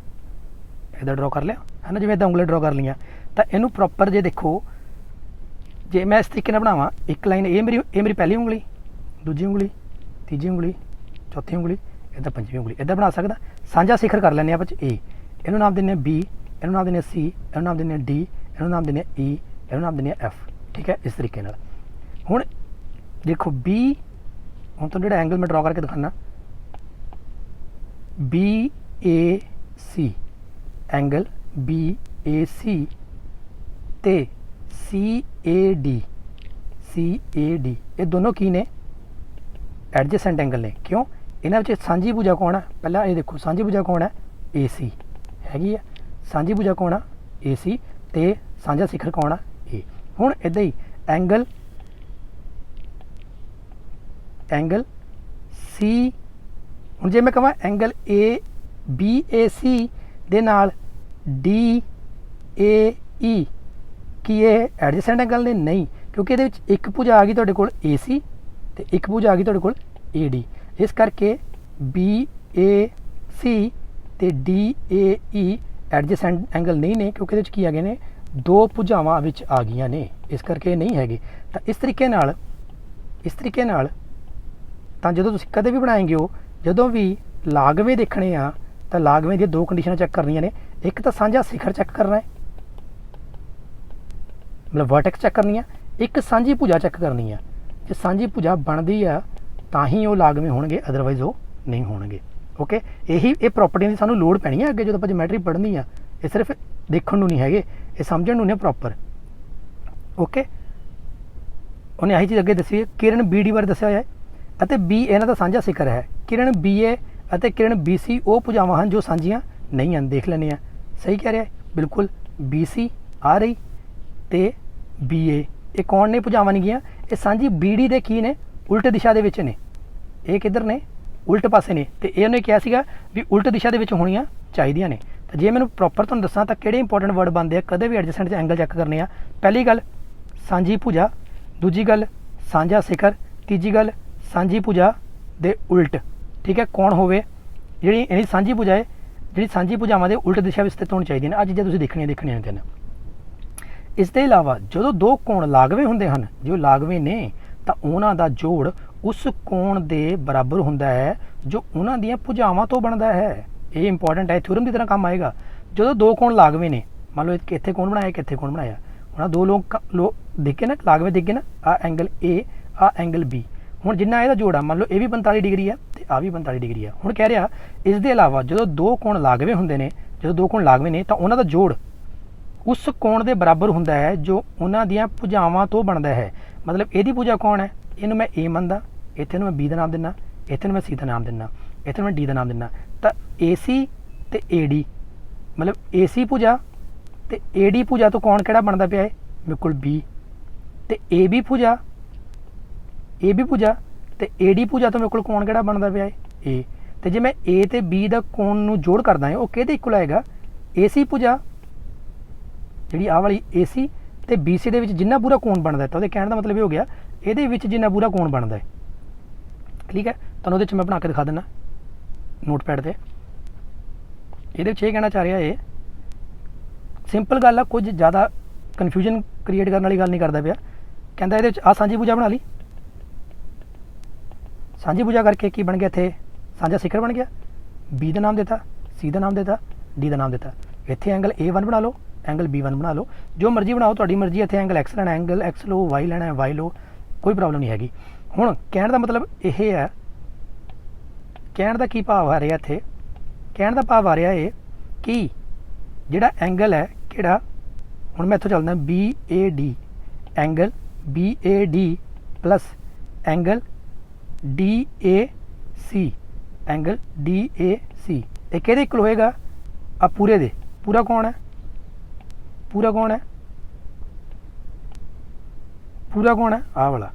ਇੱਦਾਂ ਡਰਾ ਕਰ ਲਿਆ ਹੈ ਨਾ, ਜਿਵੇਂ ਇੱਦਾਂ ਉਂਗਲਾਂ ਡਰਾ ਕਰ ਲਈਆਂ। ਤਾਂ ਇਹਨੂੰ ਪ੍ਰੋਪਰ ਜੇ ਦੇਖੋ, ਜੇ ਮੈਂ ਇਸ ਤਰੀਕੇ ਨਾਲ ਬਣਾਵਾਂ, ਇੱਕ ਲਾਈਨ ਇਹ ਮੇਰੀ ਪਹਿਲੀ ਉਂਗਲੀ, ਦੂਜੀ ਉਂਗਲੀ, ਤੀਜੀ ਉਂਗਲੀ, ਚੌਥੀ ਉਂਗਲੀ, ਇੱਦਾਂ ਪੰਜਵੀਂ ਉਂਗਲੀ, ਇੱਦਾਂ ਬਣਾ ਸਕਦਾ। ਸਾਂਝਾ ਸਿਖਰ ਕਰ ਲੈਂਦੇ ਆਪਾਂ ਚ A, ਇਹਨੂੰ ਨਾਮ ਦਿੰਦੇ ਹਾਂ B, ਇਹਨੂੰ ਨਾਮ ਦਿੰਦੇ ਹਾਂ C, ਇਹਨੂੰ ਨਾਮ ਦਿੰਦੇ ਹਾਂ D, ਇਹਨੂੰ ਨਾਮ ਦਿੰਦੇ ਹਾਂ E, ਇਹਨੂੰ ਨਾਮ ਦਿੰਦੇ ਹਾਂ F। ਠੀਕ ਹੈ, ਇਸ ਤਰੀਕੇ ਨਾਲ। ਹੁਣ ਦੇਖੋ B, ਹੁਣ ਤੁਹਾਨੂੰ ਜਿਹੜਾ ਐਂਗਲ ਮੈਂ ਡਰਾ ਕਰਕੇ ਦਿਖਾਣਾ BAC, ਐਂਗਲ BAC ਤੇ CAD, ਇਹ ਦੋਨੋਂ ਕੀ ਨੇ ਐਡਜੈਸੈਂਟ ਐਂਗਲ ਨੇ। ਕਿਉਂ, ਇਹਨਾਂ ਵਿੱਚ ਸਾਂਝੀ ਭੁਜਾ ਕੌਣ ਹੈ, ਪਹਿਲਾਂ ਇਹ ਦੇਖੋ ਸਾਂਝੀ ਭੁਜਾ ਕੌਣ ਹੈ AC ਹੈਗੀ ਆ, ਸਾਂਝੀ ਭੁਜਾ ਕੌਣ ਆ AC, ਤੇ ਸਾਂਝਾ ਸਿਖਰ ਕੌਣ ਆ A। ਹੁਣ ਇੱਦਾਂ ਹੀ ਐਂਗਲ C, ਹੁਣ ਜੇ ਮੈਂ ਕਹਾਂ ਐਂਗਲ ABAC ਦੇ ਨਾਲ DAE, ਕੀ ਇਹ ਐਡਜੈਸੈਂਟ ਐਂਗਲ ਨੇ, ਨਹੀਂ, ਕਿਉਂਕਿ ਇਹਦੇ ਵਿੱਚ ਇੱਕ ਭੁਜਾ ਆ ਗਈ ਤੁਹਾਡੇ ਕੋਲ AC ਤੇ ਇੱਕ ਭੁਜਾ ਆ ਗਈ ਤੁਹਾਡੇ ਕੋਲ AD, ਇਸ ਕਰਕੇ BAC ਤੇ DAE ਐਡਜੈਸੈਂਟ ਐਂਗਲ ਨਹੀਂ ਨੇ, ਕਿਉਂਕਿ ਇਹਦੇ ਵਿੱਚ ਕੀ ਆ ਗਏ ਨੇ, ਦੋ ਭੁਜਾਵਾਂ ਵਿੱਚ ਆ ਗਈਆਂ ਨੇ, ਇਸ ਕਰਕੇ ਨਹੀਂ ਹੈਗੇ। ਤਾਂ ਇਸ ਤਰੀਕੇ ਨਾਲ ਤਾਂ ਜਦੋਂ ਤੁਸੀਂ ਕਦੇ ਵੀ ਬਣਾਏਂਗੇ ਹੋ, ਜਦੋਂ ਵੀ ਲਾਗਵੇਂ ਦੇਖਣੇ ਆ ਤਾਂ ਲਾਗਵੇਂ ਦੀਆਂ ਦੋ ਕੰਡੀਸ਼ਨਾਂ ਚੈੱਕ ਕਰਨੀਆਂ ਨੇ, ਇੱਕ ਤਾਂ ਸਾਂਝਾ ਸਿਖਰ ਚੈੱਕ ਕਰਨਾ ਹੈ, ਮਤਲਬ ਵਰਟੈਕਸ ਚੈੱਕ ਕਰਨੀ ਆ, ਇੱਕ ਸਾਂਝੀ ਭੁਜਾ ਚੈੱਕ ਕਰਨੀ ਆ। ਜੇ ਸਾਂਝੀ ਭੁਜਾ ਬਣਦੀ ਆ ਤਾਂ ਹੀ ਉਹ ਲਾਗਵੇਂ ਹੋਣਗੇ, ਅਦਰਵਾਈਜ਼ ਉਹ ਨਹੀਂ ਹੋਣਗੇ। ਓਕੇ, ਇਹ ਪ੍ਰੋਪਰਟੀਆਂ ਦੀ ਸਾਨੂੰ ਲੋੜ ਪੈਣੀ ਹੈ ਅੱਗੇ ਜਦੋਂ ਆਪਾਂ ਜਿਓਮੈਟਰੀ ਪੜ੍ਹਨੀ ਆ। ਇਹ ਸਿਰਫ ਦੇਖਣ ਨੂੰ ਨਹੀਂ ਹੈਗੇ, ਇਹ ਸਮਝਣ ਨੂੰ ਨੇ ਪ੍ਰੋਪਰ। ਓਕੇ, ਉਹਨੇ ਆਹੀ ਚੀਜ਼ ਅੱਗੇ ਦੱਸੀ ਹੈ। ਕਿਰਨ BD ਬਾਰੇ ਦੱਸਿਆ ਹੋਇਆ ਹੈ ਅਤੇ B ਇਹਨਾਂ ਦਾ ਸਾਂਝਾ ਸਿਖਰ ਹੈ। ਕਿਰਨ BA ਅਤੇ ਕਿਰਨ BC ਉਹ ਭੁਜਾਵਾਂ ਹਨ ਜੋ ਸਾਂਝੀਆਂ ਨਹੀਂ ਹਨ। ਦੇਖ ਲੈਂਦੇ ਆ, ਸਹੀ ਕਹਿ ਰਿਹਾ ਬਿਲਕੁਲ। BC ਆ ਰਹੀ ਤੇ BA, ਇਹ ਕੌਣ ਨੇ ਭੁਜਾਵਾਂ ਨਹੀਂ ਗਈਆਂ, ਇਹ ਸਾਂਝੀ BD ਦੇ ਕੀ ਨੇ, ਉਲਟ ਦਿਸ਼ਾ ਦੇ ਵਿੱਚ ਨੇ। ਇਹ ਕਿੱਧਰ ਨੇ, ਉਲਟ ਪਾਸੇ ਨੇ, ਤੇ ਇਹ ਉਹਨੇ ਕਿਹਾ ਸੀਗਾ ਵੀ ਉਲਟ ਦਿਸ਼ਾ ਦੇ ਵਿੱਚ ਹੋਣੀਆਂ ਚਾਹੀਦੀਆਂ ਨੇ। ਤਾਂ ਜੇ ਮੈਨੂੰ ਪ੍ਰੋਪਰ ਤੁਹਾਨੂੰ ਦੱਸਾਂ ਤਾਂ ਕਿਹੜੇ ਇੰਪੋਰਟੈਂਟ ਵਰਡ ਬਣਦੇ ਆ ਕਦੇ ਵੀ ਐਡਜਸੈਂਟ ਐਂਗਲ ਚੈੱਕ ਕਰਨੇ ਆ। ਪਹਿਲੀ ਗੱਲ ਸਾਂਝੀ ਭੁਜਾ, ਦੂਜੀ ਗੱਲ ਸਾਂਝਾ ਸਿਖਰ, ਤੀਜੀ ਗੱਲ ਸਾਂਝੀ ਭੁਜਾ ਦੇ ਉਲਟ। ਠੀਕ ਹੈ, ਕੌਣ ਹੋਵੇ ਜਿਹੜੀ ਇਹਦੀ ਸਾਂਝੀ ਭੁਜਾ ਹੈ, ਜਿਹੜੀ ਸਾਂਝੀ ਭੁਜਾਵਾਂ ਦੇ ਉਲਟ ਦਿਸ਼ਾ ਵਿੱਚ ਸਥਿਤ ਹੋਣੀ ਚਾਹੀਦੀਆਂ ਨੇ। ਅੱਜ ਜੇ ਤੁਸੀਂ ਦੇਖਣੀਆਂ ਨੇ ਤਿੰਨ। ਇਸ ਦੇ ਇਲਾਵਾ ਜਦੋਂ ਦੋ ਕੋਣ ਲਾਗਵੇਂ ਹੁੰਦੇ ਹਨ, ਜੋ ਲਾਗਵੇਂ ਨੇ, ਤਾਂ ਉਹਨਾਂ ਦਾ ਜੋੜ ਉਸ ਕੋਣ ਦੇ ਬਰਾਬਰ ਹੁੰਦਾ ਹੈ ਜੋ ਉਹਨਾਂ ਦੀਆਂ ਭੁਜਾਵਾਂ ਤੋਂ ਬਣਦਾ ਹੈ। ਇਹ ਇੰਪੋਰਟੈਂਟ ਹੈ, ਥਿਊਰਮ ਦੀ ਤਰ੍ਹਾਂ ਕੰਮ ਆਏਗਾ। ਜਦੋਂ ਦੋ ਕੋਣ ਲਾਗਵੇਂ ਨੇ, ਮੰਨ ਲਓ ਇੱਥੇ ਕੋਣ ਬਣਾਇਆ, ਇੱਥੇ ਕੋਣ ਬਣਾਇਆ, ਉਹਨਾਂ ਦੋ ਲੋਕ ਦੇਖੇ ਨਾ, ਲਾਗਵੇਂ ਦੇਖੇ ਨਾ, ਆ ਐਂਗਲ A, ਆ ਐਂਗਲ B। ਹੁਣ ਜਿੰਨਾ ਇਹਦਾ ਜੋੜ ਆ, ਮੰਨ ਲਓ ਇਹ ਵੀ 45 ਡਿਗਰੀ ਹੈ ਤੇ ਆ ਵੀ 45 ਡਿਗਰੀ ਹੈ। ਹੁਣ ਕਹਿ ਰਿਹਾ ਇਸ ਦੇ ਇਲਾਵਾ ਜਦੋਂ ਦੋ ਕੋਣ ਲਾਗਵੇਂ ਹੁੰਦੇ ਨੇ, ਜਦੋਂ ਦੋ ਕੋਣ ਲਾਗਵੇਂ ਨੇ ਤਾਂ ਉਹਨਾਂ ਦਾ ਜੋੜ ਉਸ ਕੋਣ ਦੇ ਬਰਾਬਰ ਹੁੰਦਾ ਹੈ ਜੋ ਉਹਨਾਂ ਦੀਆਂ ਭੁਜਾਵਾਂ ਤੋਂ ਬਣਦਾ ਹੈ। ਮਤਲਬ ਇਹਦੀ ਭੁਜਾ ਕੌਣ ਹੈ, ਇਹਨੂੰ ਮੈਂ A ਮੰਨਦਾ, ਇੱਥੇ ਨੂੰ ਮੈਂ B ਦਾ ਨਾਮ ਦਿੰਦਾ, ਇੱਥੇ ਨੂੰ ਮੈਂ C ਦਾ ਨਾਮ ਦਿੰਦਾ, ਇੱਥੇ ਨੂੰ ਮੈਂ D ਦਾ ਨਾਮ ਦਿੰਦਾ। ਤਾਂ AC ਤੇ AD, ਮਤਲਬ AC ਭੁਜਾ ਤੇ AD ਭੁਜਾ ਤੋਂ ਕੌਣ ਕਿਹੜਾ ਬਣਦਾ ਪਿਆ ਹੈ, ਮੇਰੇ ਕੋਲ B। ਤੇ AB ਭੁਜਾ ਤੇ AD ਭੁਜਾ ਤੋਂ ਮੇਰੇ ਕੋਲ ਕੌਣ ਕਿਹੜਾ ਬਣਦਾ ਪਿਆ ਹੈ, A। ਤੇ ਜੇ ਮੈਂ A ਤੇ B ਦਾ ਕੋਣ ਨੂੰ ਜੋੜ ਕਰਦਾ ਹਾਂ, ਉਹ ਕਿਹਦੇ ਇਕੁਅਲ ਆਏਗਾ, AC ਭੁਜਾ ਜਿਹੜੀ ਆਹ ਵਾਲੀ AC ਤੇ BC ਦੇ ਵਿੱਚ ਜਿੰਨਾ ਪੂਰਾ ਕੋਣ ਬਣਦਾ ਹੈ। ਤਾਂ ਉਹਦੇ ਕਹਿਣ ਦਾ ਮਤਲਬ ਇਹ ਹੋ ਗਿਆ ਇਹਦੇ ਵਿੱਚ ਜਿੰਨਾ ਪੂਰਾ ਕੋਣ ਬਣਦਾ ਹੈ। ਠੀਕ ਹੈ, ਤੁਹਾਨੂੰ ਉਹਦੇ 'ਚ ਮੈਂ ਬਣਾ ਕੇ ਦਿਖਾ ਦਿੰਦਾ। ਨੋਟਪੈਡ ਤੇ। ਇਹਦੇ ਵਿੱਚ ਇਹ ਕਹਿਣਾ ਚਾਹ ਰਿਹਾ ਇਹ ਸਿੰਪਲ ਗੱਲ ਆ, ਕੁਝ ਜ਼ਿਆਦਾ ਕਨਫਿਊਜ਼ਨ ਕ੍ਰੀਏਟ ਕਰਨ ਵਾਲੀ ਗੱਲ ਨਹੀਂ ਕਰਦਾ ਪਿਆ। ਕਹਿੰਦਾ ਇਹਦੇ ਵਿੱਚ ਆ ਸਾਂਝੀ ਭੁਜਾ ਬਣਾ ਲਈ, ਸਾਂਝੀ ਭੁਜਾ ਕਰਕੇ ਕੀ ਬਣ ਗਿਆ, ਇੱਥੇ ਸਾਂਝਾ ਸਿਖਰ ਬਣ ਗਿਆ। ਬੀ ਦਾ ਨਾਮ ਦਿੱਤਾ, ਸੀ ਦਾ ਨਾਮ ਦਿੱਤਾ, ਡੀ ਦਾ ਨਾਮ ਦਿੱਤਾ। ਇੱਥੇ ਐਂਗਲ A1 ਬਣਾ ਲਓ, ਐਂਗਲ B1 ਬਣਾ ਲਓ, ਜੋ ਮਰਜ਼ੀ ਬਣਾਓ, ਤੁਹਾਡੀ ਮਰਜ਼ੀ। ਇੱਥੇ ਐਂਗਲ X ਲੈਣਾ, ਐਂਗਲ X ਲਓ, Y ਲੈਣਾ Y ਲਓ, ਕੋਈ ਪ੍ਰੋਬਲਮ ਨਹੀਂ ਹੈਗੀ। ਹੁਣ ਕਹਿਣ ਦਾ ਮਤਲਬ ਇਹ ਹੈ, ਕਹਿਣ ਦਾ ਕੀ ਭਾਵ ਆ ਰਿਹਾ ਇੱਥੇ, ਕਹਿਣ ਦਾ ਭਾਵ ਆ ਰਿਹਾ ਇਹ ਕਿ ਜਿਹੜਾ ਐਂਗਲ ਹੈ ਕਿਹੜਾ, ਹੁਣ ਮੈਂ ਇੱਥੋਂ ਚੱਲਦਾ BAD, angle BAD plus angle DAC, angle DAC ਇਹ ਕਿਹਦੇ ਇਕੁਅਲ ਹੋਏਗਾ, ਆ ਪੂਰੇ ਦੇ। ਪੂਰਾ ਕੌਣ ਹੈ, ਪੂਰਾ ਕੌਣ ਹੈ, ਪੂਰਾ ਕੌਣ ਹੈ, ਆਹ ਵਾਲਾ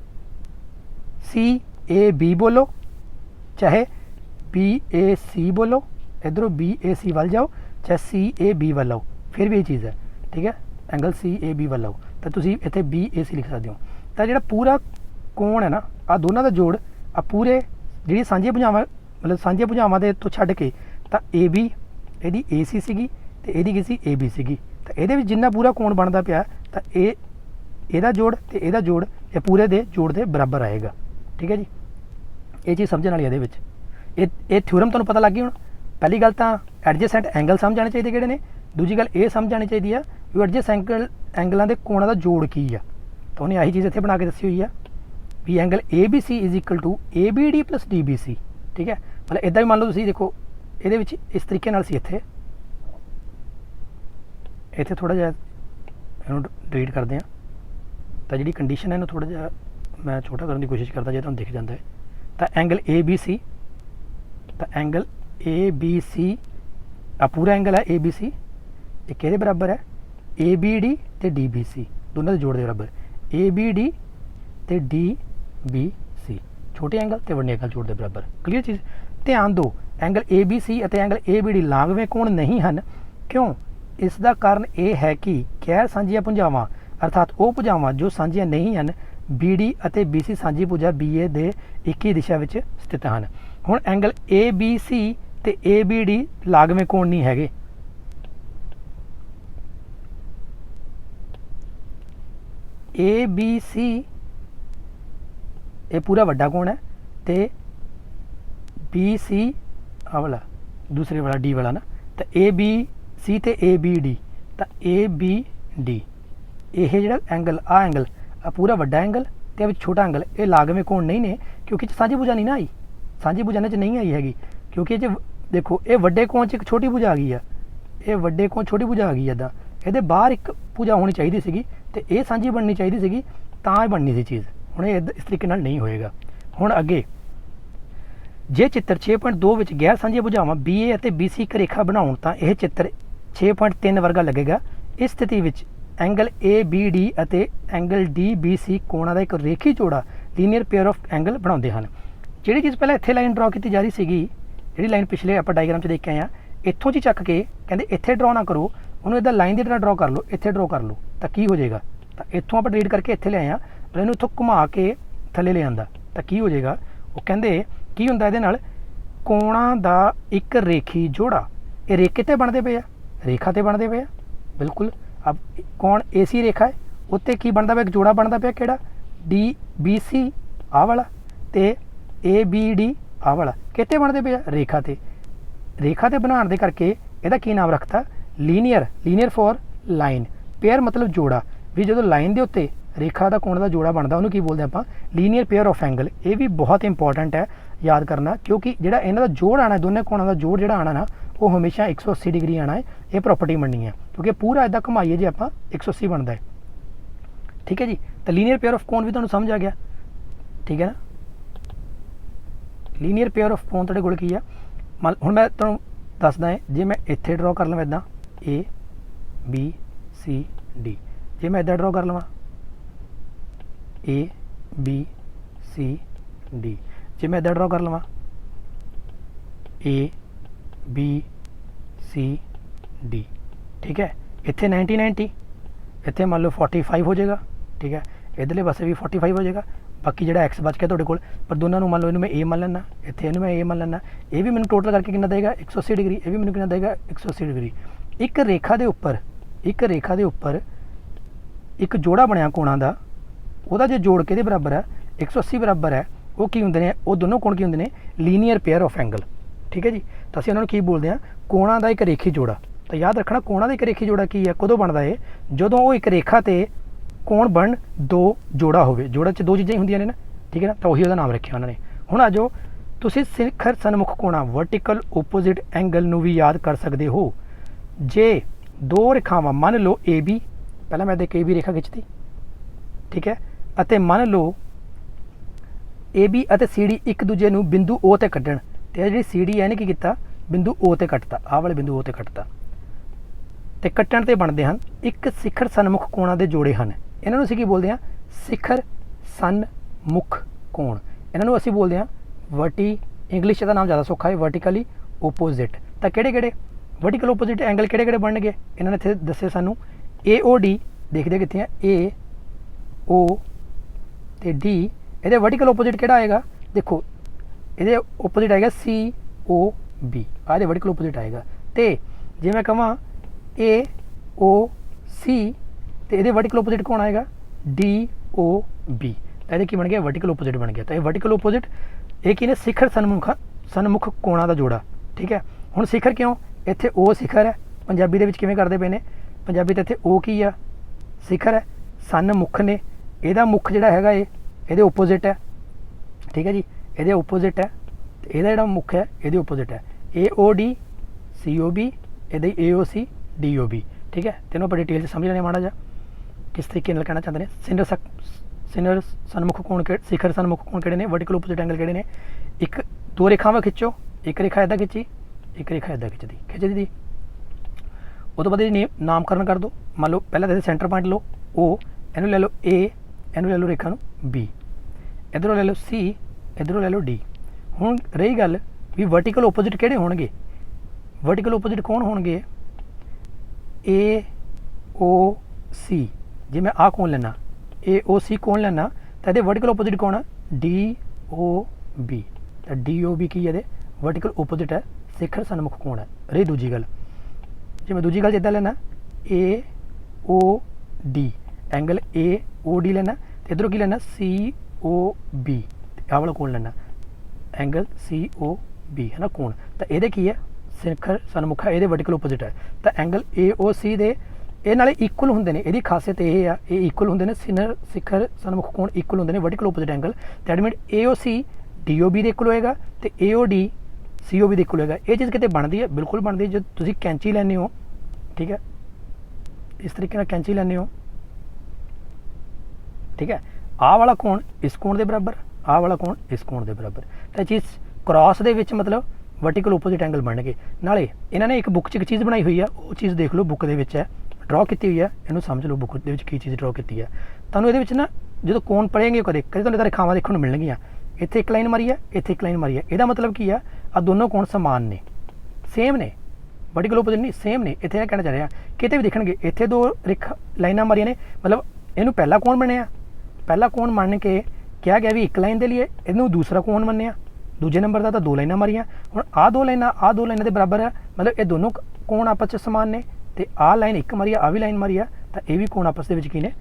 CAB ਬੋਲੋ, ਚਾਹੇ BAC ਬੋਲੋ, इधरों BAC वाल जाओ, चाहे CAB वाल आओ, फिर भी ये चीज़ है, ठीक है। एंगल CAB वाल आओ तो तुम इतने BAC लिख सकते हो। तो जो पूरा कोण है ना, आ दोनों का जोड़, आ पूरे जी सांझे भुजावां, मतलब सांझे भुजावां दे तो छड्ड के तो AB यदि AC सीगी तो यदि की सी AB सीगी, तो ये जिन्ना पूरा कोण बनता पाया तो ਇਹਦਾ जोड़ तो ਇਹਦਾ जोड़ ये पूरे दे जोड़ के बराबर आएगा, ठीक है जी। ये चीज़ समझने वाली ये थ्योरम तुहानूं पता लग गई। हुण पहली गल तो एडजेसेंट एंगल समझ आने चाहिए किहड़े ने, दूजी गल ये समझ आनी चाहिए भी एडजेसेंट एंगलों के कोणों का जोड़ की है। तो उन्हें यही चीज़ इत्थे बना के दसी हुई है भी angle ABC is equal to ABD plus DBC, ठीक है। मतलब इदा भी मान लो तुसीं देखो ये इस तरीके नाल सी इत्थे इत्थे थोड़ा जिहा इहनूं डिलीट करते हैं, तो जी कंडीशन है इन्हूं थोड़ा जिहा मैं छोटा करने की कोशिश करता जो तुहानूं दिख जाता है। तो एंगल ABC, तो एंगल ABC आ पूरा एंगल है ABC, ये किहदे बराबर है, ABD ते DBC दोनों के जोड़ के बराबर, ABD ते DBC छोटे एंगल ते वड्डे एंगल जोड़ के बराबर। क्लीयर चीज़, ध्यान दो एंगल ABC और एंगल ABD लागवे कोण नहीं हैं, क्यों, इसका कारण यह है कि गैर सांझिया भुजावां अर्थात वो भुजावां जो सांझिया नहीं हैं BD और BC सांझी भुजा BA के एक ही दिशा में स्थित हैं। हुण एंगल ABC ते ABD लागवे कोण नहीं हैगे, ABC ये पूरा वड्डा कोण है ते BC आ वाला दूसरे वाला D वाला ना, तो ABC ते ABD, तो ABD ये जिहड़ा एंगल आ एंगल आ पूरा वड्डा एंगल ते छोटा एंगल ये लागवे कोण नहीं ने, क्योंकि सांझी भुजा नहीं ना आई, सांझी भुजा ने नहीं आई हैगी, क्योंकि जो देखो ये वड्डे कोण च एक छोटी भुजा आ गई है, ये वड्डे कोण छोटी भुजा आ गई है, ये बाहर एक भुजा होनी चाहिए सी तो ये सांझी बननी चाहिए सी तां बननी सी चीज़। हुण इस तरीके नाल नहीं होएगा। हुण अगे जे चित्र 6.2 विच गैर सांझी भुजावां BA और BC एक रेखा बनाउण तां यह चित्र 6.3 वर्गा लगेगा। इस स्थिति विच एंगल ABD और एंगल DBC कोणों का एक रेखी जोड़ा लीनियर पेयर ऑफ एंगल बनाते हैं। जी चीज़ पहले इत्थे लाइन ड्रॉ की जा रही सी, जी लाइन पिछले आप डायग्राम से देख के आए हैं, इत्थों जी चक के कहते इत्थे ड्रॉ ना करो, उन्होंने इदा लाइन की तरह ड्रॉ कर लो, इत्थे ड्रॉ कर लो तो की हो जाएगा, तो इत्थों आप डिलीट करके इत्थे ले आए हैं, पर इन्हूं इत्थों घुमा के थले ले आंदा तो की हो जाएगा, वो कहते की हुंदा इहदे नाल कोणां दा एक रेखी जोड़ा, ये रेखे ते बनते पे, रेखा ते बनते पे, बिल्कुल। अब कौन AC रेखा है उत्ते की बनता पाया, एक जोड़ा बनता पाया किहड़ा DBC आ वाला ते ABD आ वाला, कित्ते बनते पे रेखा ते, रेखा ते बनाने दे करके इहदा की नाम रखता linear, linear for line, pair मतलब जोड़ा भी जो लाइन के उत्ते रेखा का कोण का जोड़ा बनता उन्होंने की बोलते हैं आप लीनियर पेयर ऑफ एंगल। ये भी बहुत इंपॉर्टेंट है याद करना, क्योंकि जो इन्हों का जोड़ आना दोनों कोणों का जोड़ जो आना ना वो हमेशा 180 डिग्री आना है, ये प्रॉपर्टी बननी है, क्योंकि पूरा इदा घुमाइए जो आप 180 बनता है, ठीक है जी। तो लीनियर पेयर ऑफ कोण भी तुहानूं समझ आ गया, ठीक है ना। लीनियर पेयर ऑफ कोण तुहाडे कोल की है, हुण मैं तुहानूं दसदा है, जे मैं इत्थे ड्रॉ कर लवां इदां ABCD, जे मैं इदां ड्रॉ कर लवां ABCD, जे मैं इदां ड्रॉ कर लवां ABCD, ठीक है। इत्थे 90 90 इत्थे मान लो 45 हो जाएगा, ठीक है। इधरले पासे भी 45 हो जाएगा, बाकी जो एक्स बच गया तुहाडे कोल, पर दोनों नूं मान लो इनू मैं ए मान लैना, इत्थे इनू मैं ए मान लैना, ये भी मैंने टोटल करके कितना देगा 180 डिग्री, ये भी मैंने कितना देगा 180 डिग्री। एक रेखा के उपर एक जोड़ा बनया कोणां दा, ਉਹਦਾ जे जोड़ के बराबर है 180 बराबर है, वो की होंगे ने, वो दोनों कोण की होंगे ने लीनियर पेयर ऑफ एंगल। ठीक है जी, तो असं उन्होंने की बोलते हैं कोणा का एक रेखी जोड़ा। तो याद रखना कोणा का एक रेखी जोड़ा की है, कदों बनता है जो वो एक रेखा ते कोण बन दो जोड़ा होवे, जोड़ा च दो चीज़ां होंदियां ने ना, ठीक है ना, तो उही नाम रखिया उन्होंने। हुण आ जाओ तुसीं शिखर सन्मुख कोणा वर्टिकल ओपोजिट एंगल नूं भी याद कर सकते हो। जे दो रेखावां मान लो ए बी, पहला मैं देख ए बी रेखा खिंचती, ठीक है, अते मान लो ए बी अते सी डी एक दूजे नूं बिंदु ओ ते कड्ढण, ते जिहड़ी सी डी है इहने की कीता बिंदु ओ ते कट्टता, आह वाले बिंदु ओ ते कट्टता, ते कट्टण ते बनदे हन एक शिखर सन्मुख कोणां दे जोड़े हन। इन्हां नूं असीं की बोलदे हां शिखर सन्मुख कोण, इन्हां नूं असीं बोलदे हां वर्टी, इंग्लिश दा नाम ज़्यादा सौखा है वर्टिकली ओपोजिट। तां किहड़े वर्टिकल ओपोजिट एंगल किहड़े बनणगे, इन्हां ने इत्थे दस्से सानूं ए ओ डी, देखदे कित्थे आ ए ओ ते डी, ये वर्टिकल ओपोजिट किहड़ा आएगा, देखो ये ओपोजिट आएगा सी ओ बी, आ वर्टिकल ओपोजिट आएगा। तो जे मैं कहां ए ओ सी, तो ये वर्टिकल ओपोजिट कौन आएगा डी ओ बी, तो ये बन गया वर्टिकल ओपोजिट बन गया। तो ये वर्टिकल ओपोजिट ये की ने शिखर सन्मुख कोणा का जोड़ा। ठीक है, हुण शिखर क्यों, इत्थे ओ शिखर है, पंजाबी दे विच किवें करदे पे ने, पंजाबी ते इत्थे ओ की आ शिखर है, सन्मुख ने, ਇਹਦਾ ਮੁੱਖ ਜਿਹੜਾ ਹੈਗਾ ਇਹਦੇ ਓਪੋजिट है। ठीक है जी, ਇਹਦੇ ਓਪੋजिट है, ਇਹਦਾ ਜਿਹੜਾ ਮੁੱਖ ਹੈ ਇਹਦੇ ਓਪੋजिट है AOD COB, ਇਹਦੇ AOC DOB। ठीक है, तेनों ਆਪਾਂ डिटेल समझ लेने माड़ा जा किस तरीके नाल कहना चाहते हैं। सिनर सन्मुख कोण के शिखर सन्मुख कोण किहड़े ने, वर्टिकल ओपोजिट एंगल किहड़े ने, एक दो रेखावां खिच्चो, एक रेखा इदा खिंची, एक रेखा इदा खिंच दी, उस तो बाद नामकरण कर दो। मान लो पहला सेंटर पॉइंट लो O, इनू ले लो A, इनू ले लो रेखा नूं B, इधरों ले लो C, इधरों ले लो D। हुण रही गल भी वर्टिकल ओपोजिट किहड़े होणगे, वर्टिकल ओपोजिट कौन होणगे AOC। जे मैं आ कौन लेना AOC कौन लेना, तो ये वर्टिकल ओपोजिट कौन है DOB, तो DOB की ये वर्टिकल ओपोजिट है शिखर सन्मुख कोण है। रही दूजी गल, जे मैं दूजी गल इदा लेना AOD एंगल AOD लेना, तो इधरों की लेना COB, आह वाला कोण लेना एंगल COB है ना कोण, तो ये की है शिखर सन्मुख है, ये वर्टिकल ओपोजिट है। तो एंगल AOC दे ये नाले इक्वल होंगे ने, यदी खासियत ये आ ये इक्वल होंगे ने, शिखर सन्मुख कोण इक्वल होंगे ने vertical opposite angle. That mean AOC DOB they equal होएगा, तो AOD COB दे इक्वल होएगा। ये चीज़ कितने बनती है, बिल्कुल बनती है जो तुम कैंची लैने हो। ठीक है, इस तरीके नाल कैंची लैने हो। ठीक है, आह वाला कोण इस कोण के बराबर, आह वाला कोण इस कोण के बराबर, तो चीज़ क्रॉस दे विच मतलब वर्टिकल ओपोजिट एंगल बन गए। नाले इन्होंने एक बुक च एक चीज़ बनाई हुई है, वो चीज़ देख लो बुक दे विच है, ड्रॉ की हुई है, इनू समझ लो बुक दे की चीज़ ड्रॉ की है। तुहानूं इहदे विच ना जो कोण पढ़ेंगे कदे तुहानूं रेखावां देखने मिलणगियां, इत्थे एक लाइन मारी है, इत्थे एक लाइन मारी है, इहदा मतलब की है आ दोनों कोण समान ने, सेम ने, वर्टिकल ओपोजिट नहीं सेम ने। इत्थे कहना चाह रहा किते भी दिखणगे, इत्थे दो रेखा लाइनां मारियां ने, मतलब इनू पहला कोण बनिया, पहला कोण मान के क्या गया भी एक लाइन के लिए, इनू दूसरा कोण मन्निया, दूजे नंबर का तो दो लाइनां मारियां। हुण आ दो लाइनां के बराबर है, मतलब ये दोनों कोण आपस में समान ने, तो आ लाइन एक मारी आ भी लाइन मारी है, तो ये भी कोण आपस के ने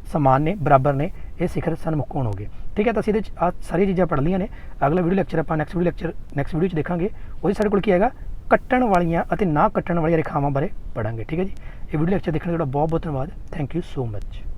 समान ने, बराबर ने, ये शिखर सन्मुख कोण हो गए। ठीक है, तो असीं आ सारी चीज़ां पढ़ लियां ने। अगला वीडियो लैक्चर आप नैक्सट वीडियो देखा, वो साडे कोल की हैगा कट्टण वालियां अते ना कट्टण वालियां रेखावां बारे पढ़ांगे। ठीक है जी, ये वीडियो लैक्चर देखने का बहुत बहुत धन्यवाद। Thank you so much.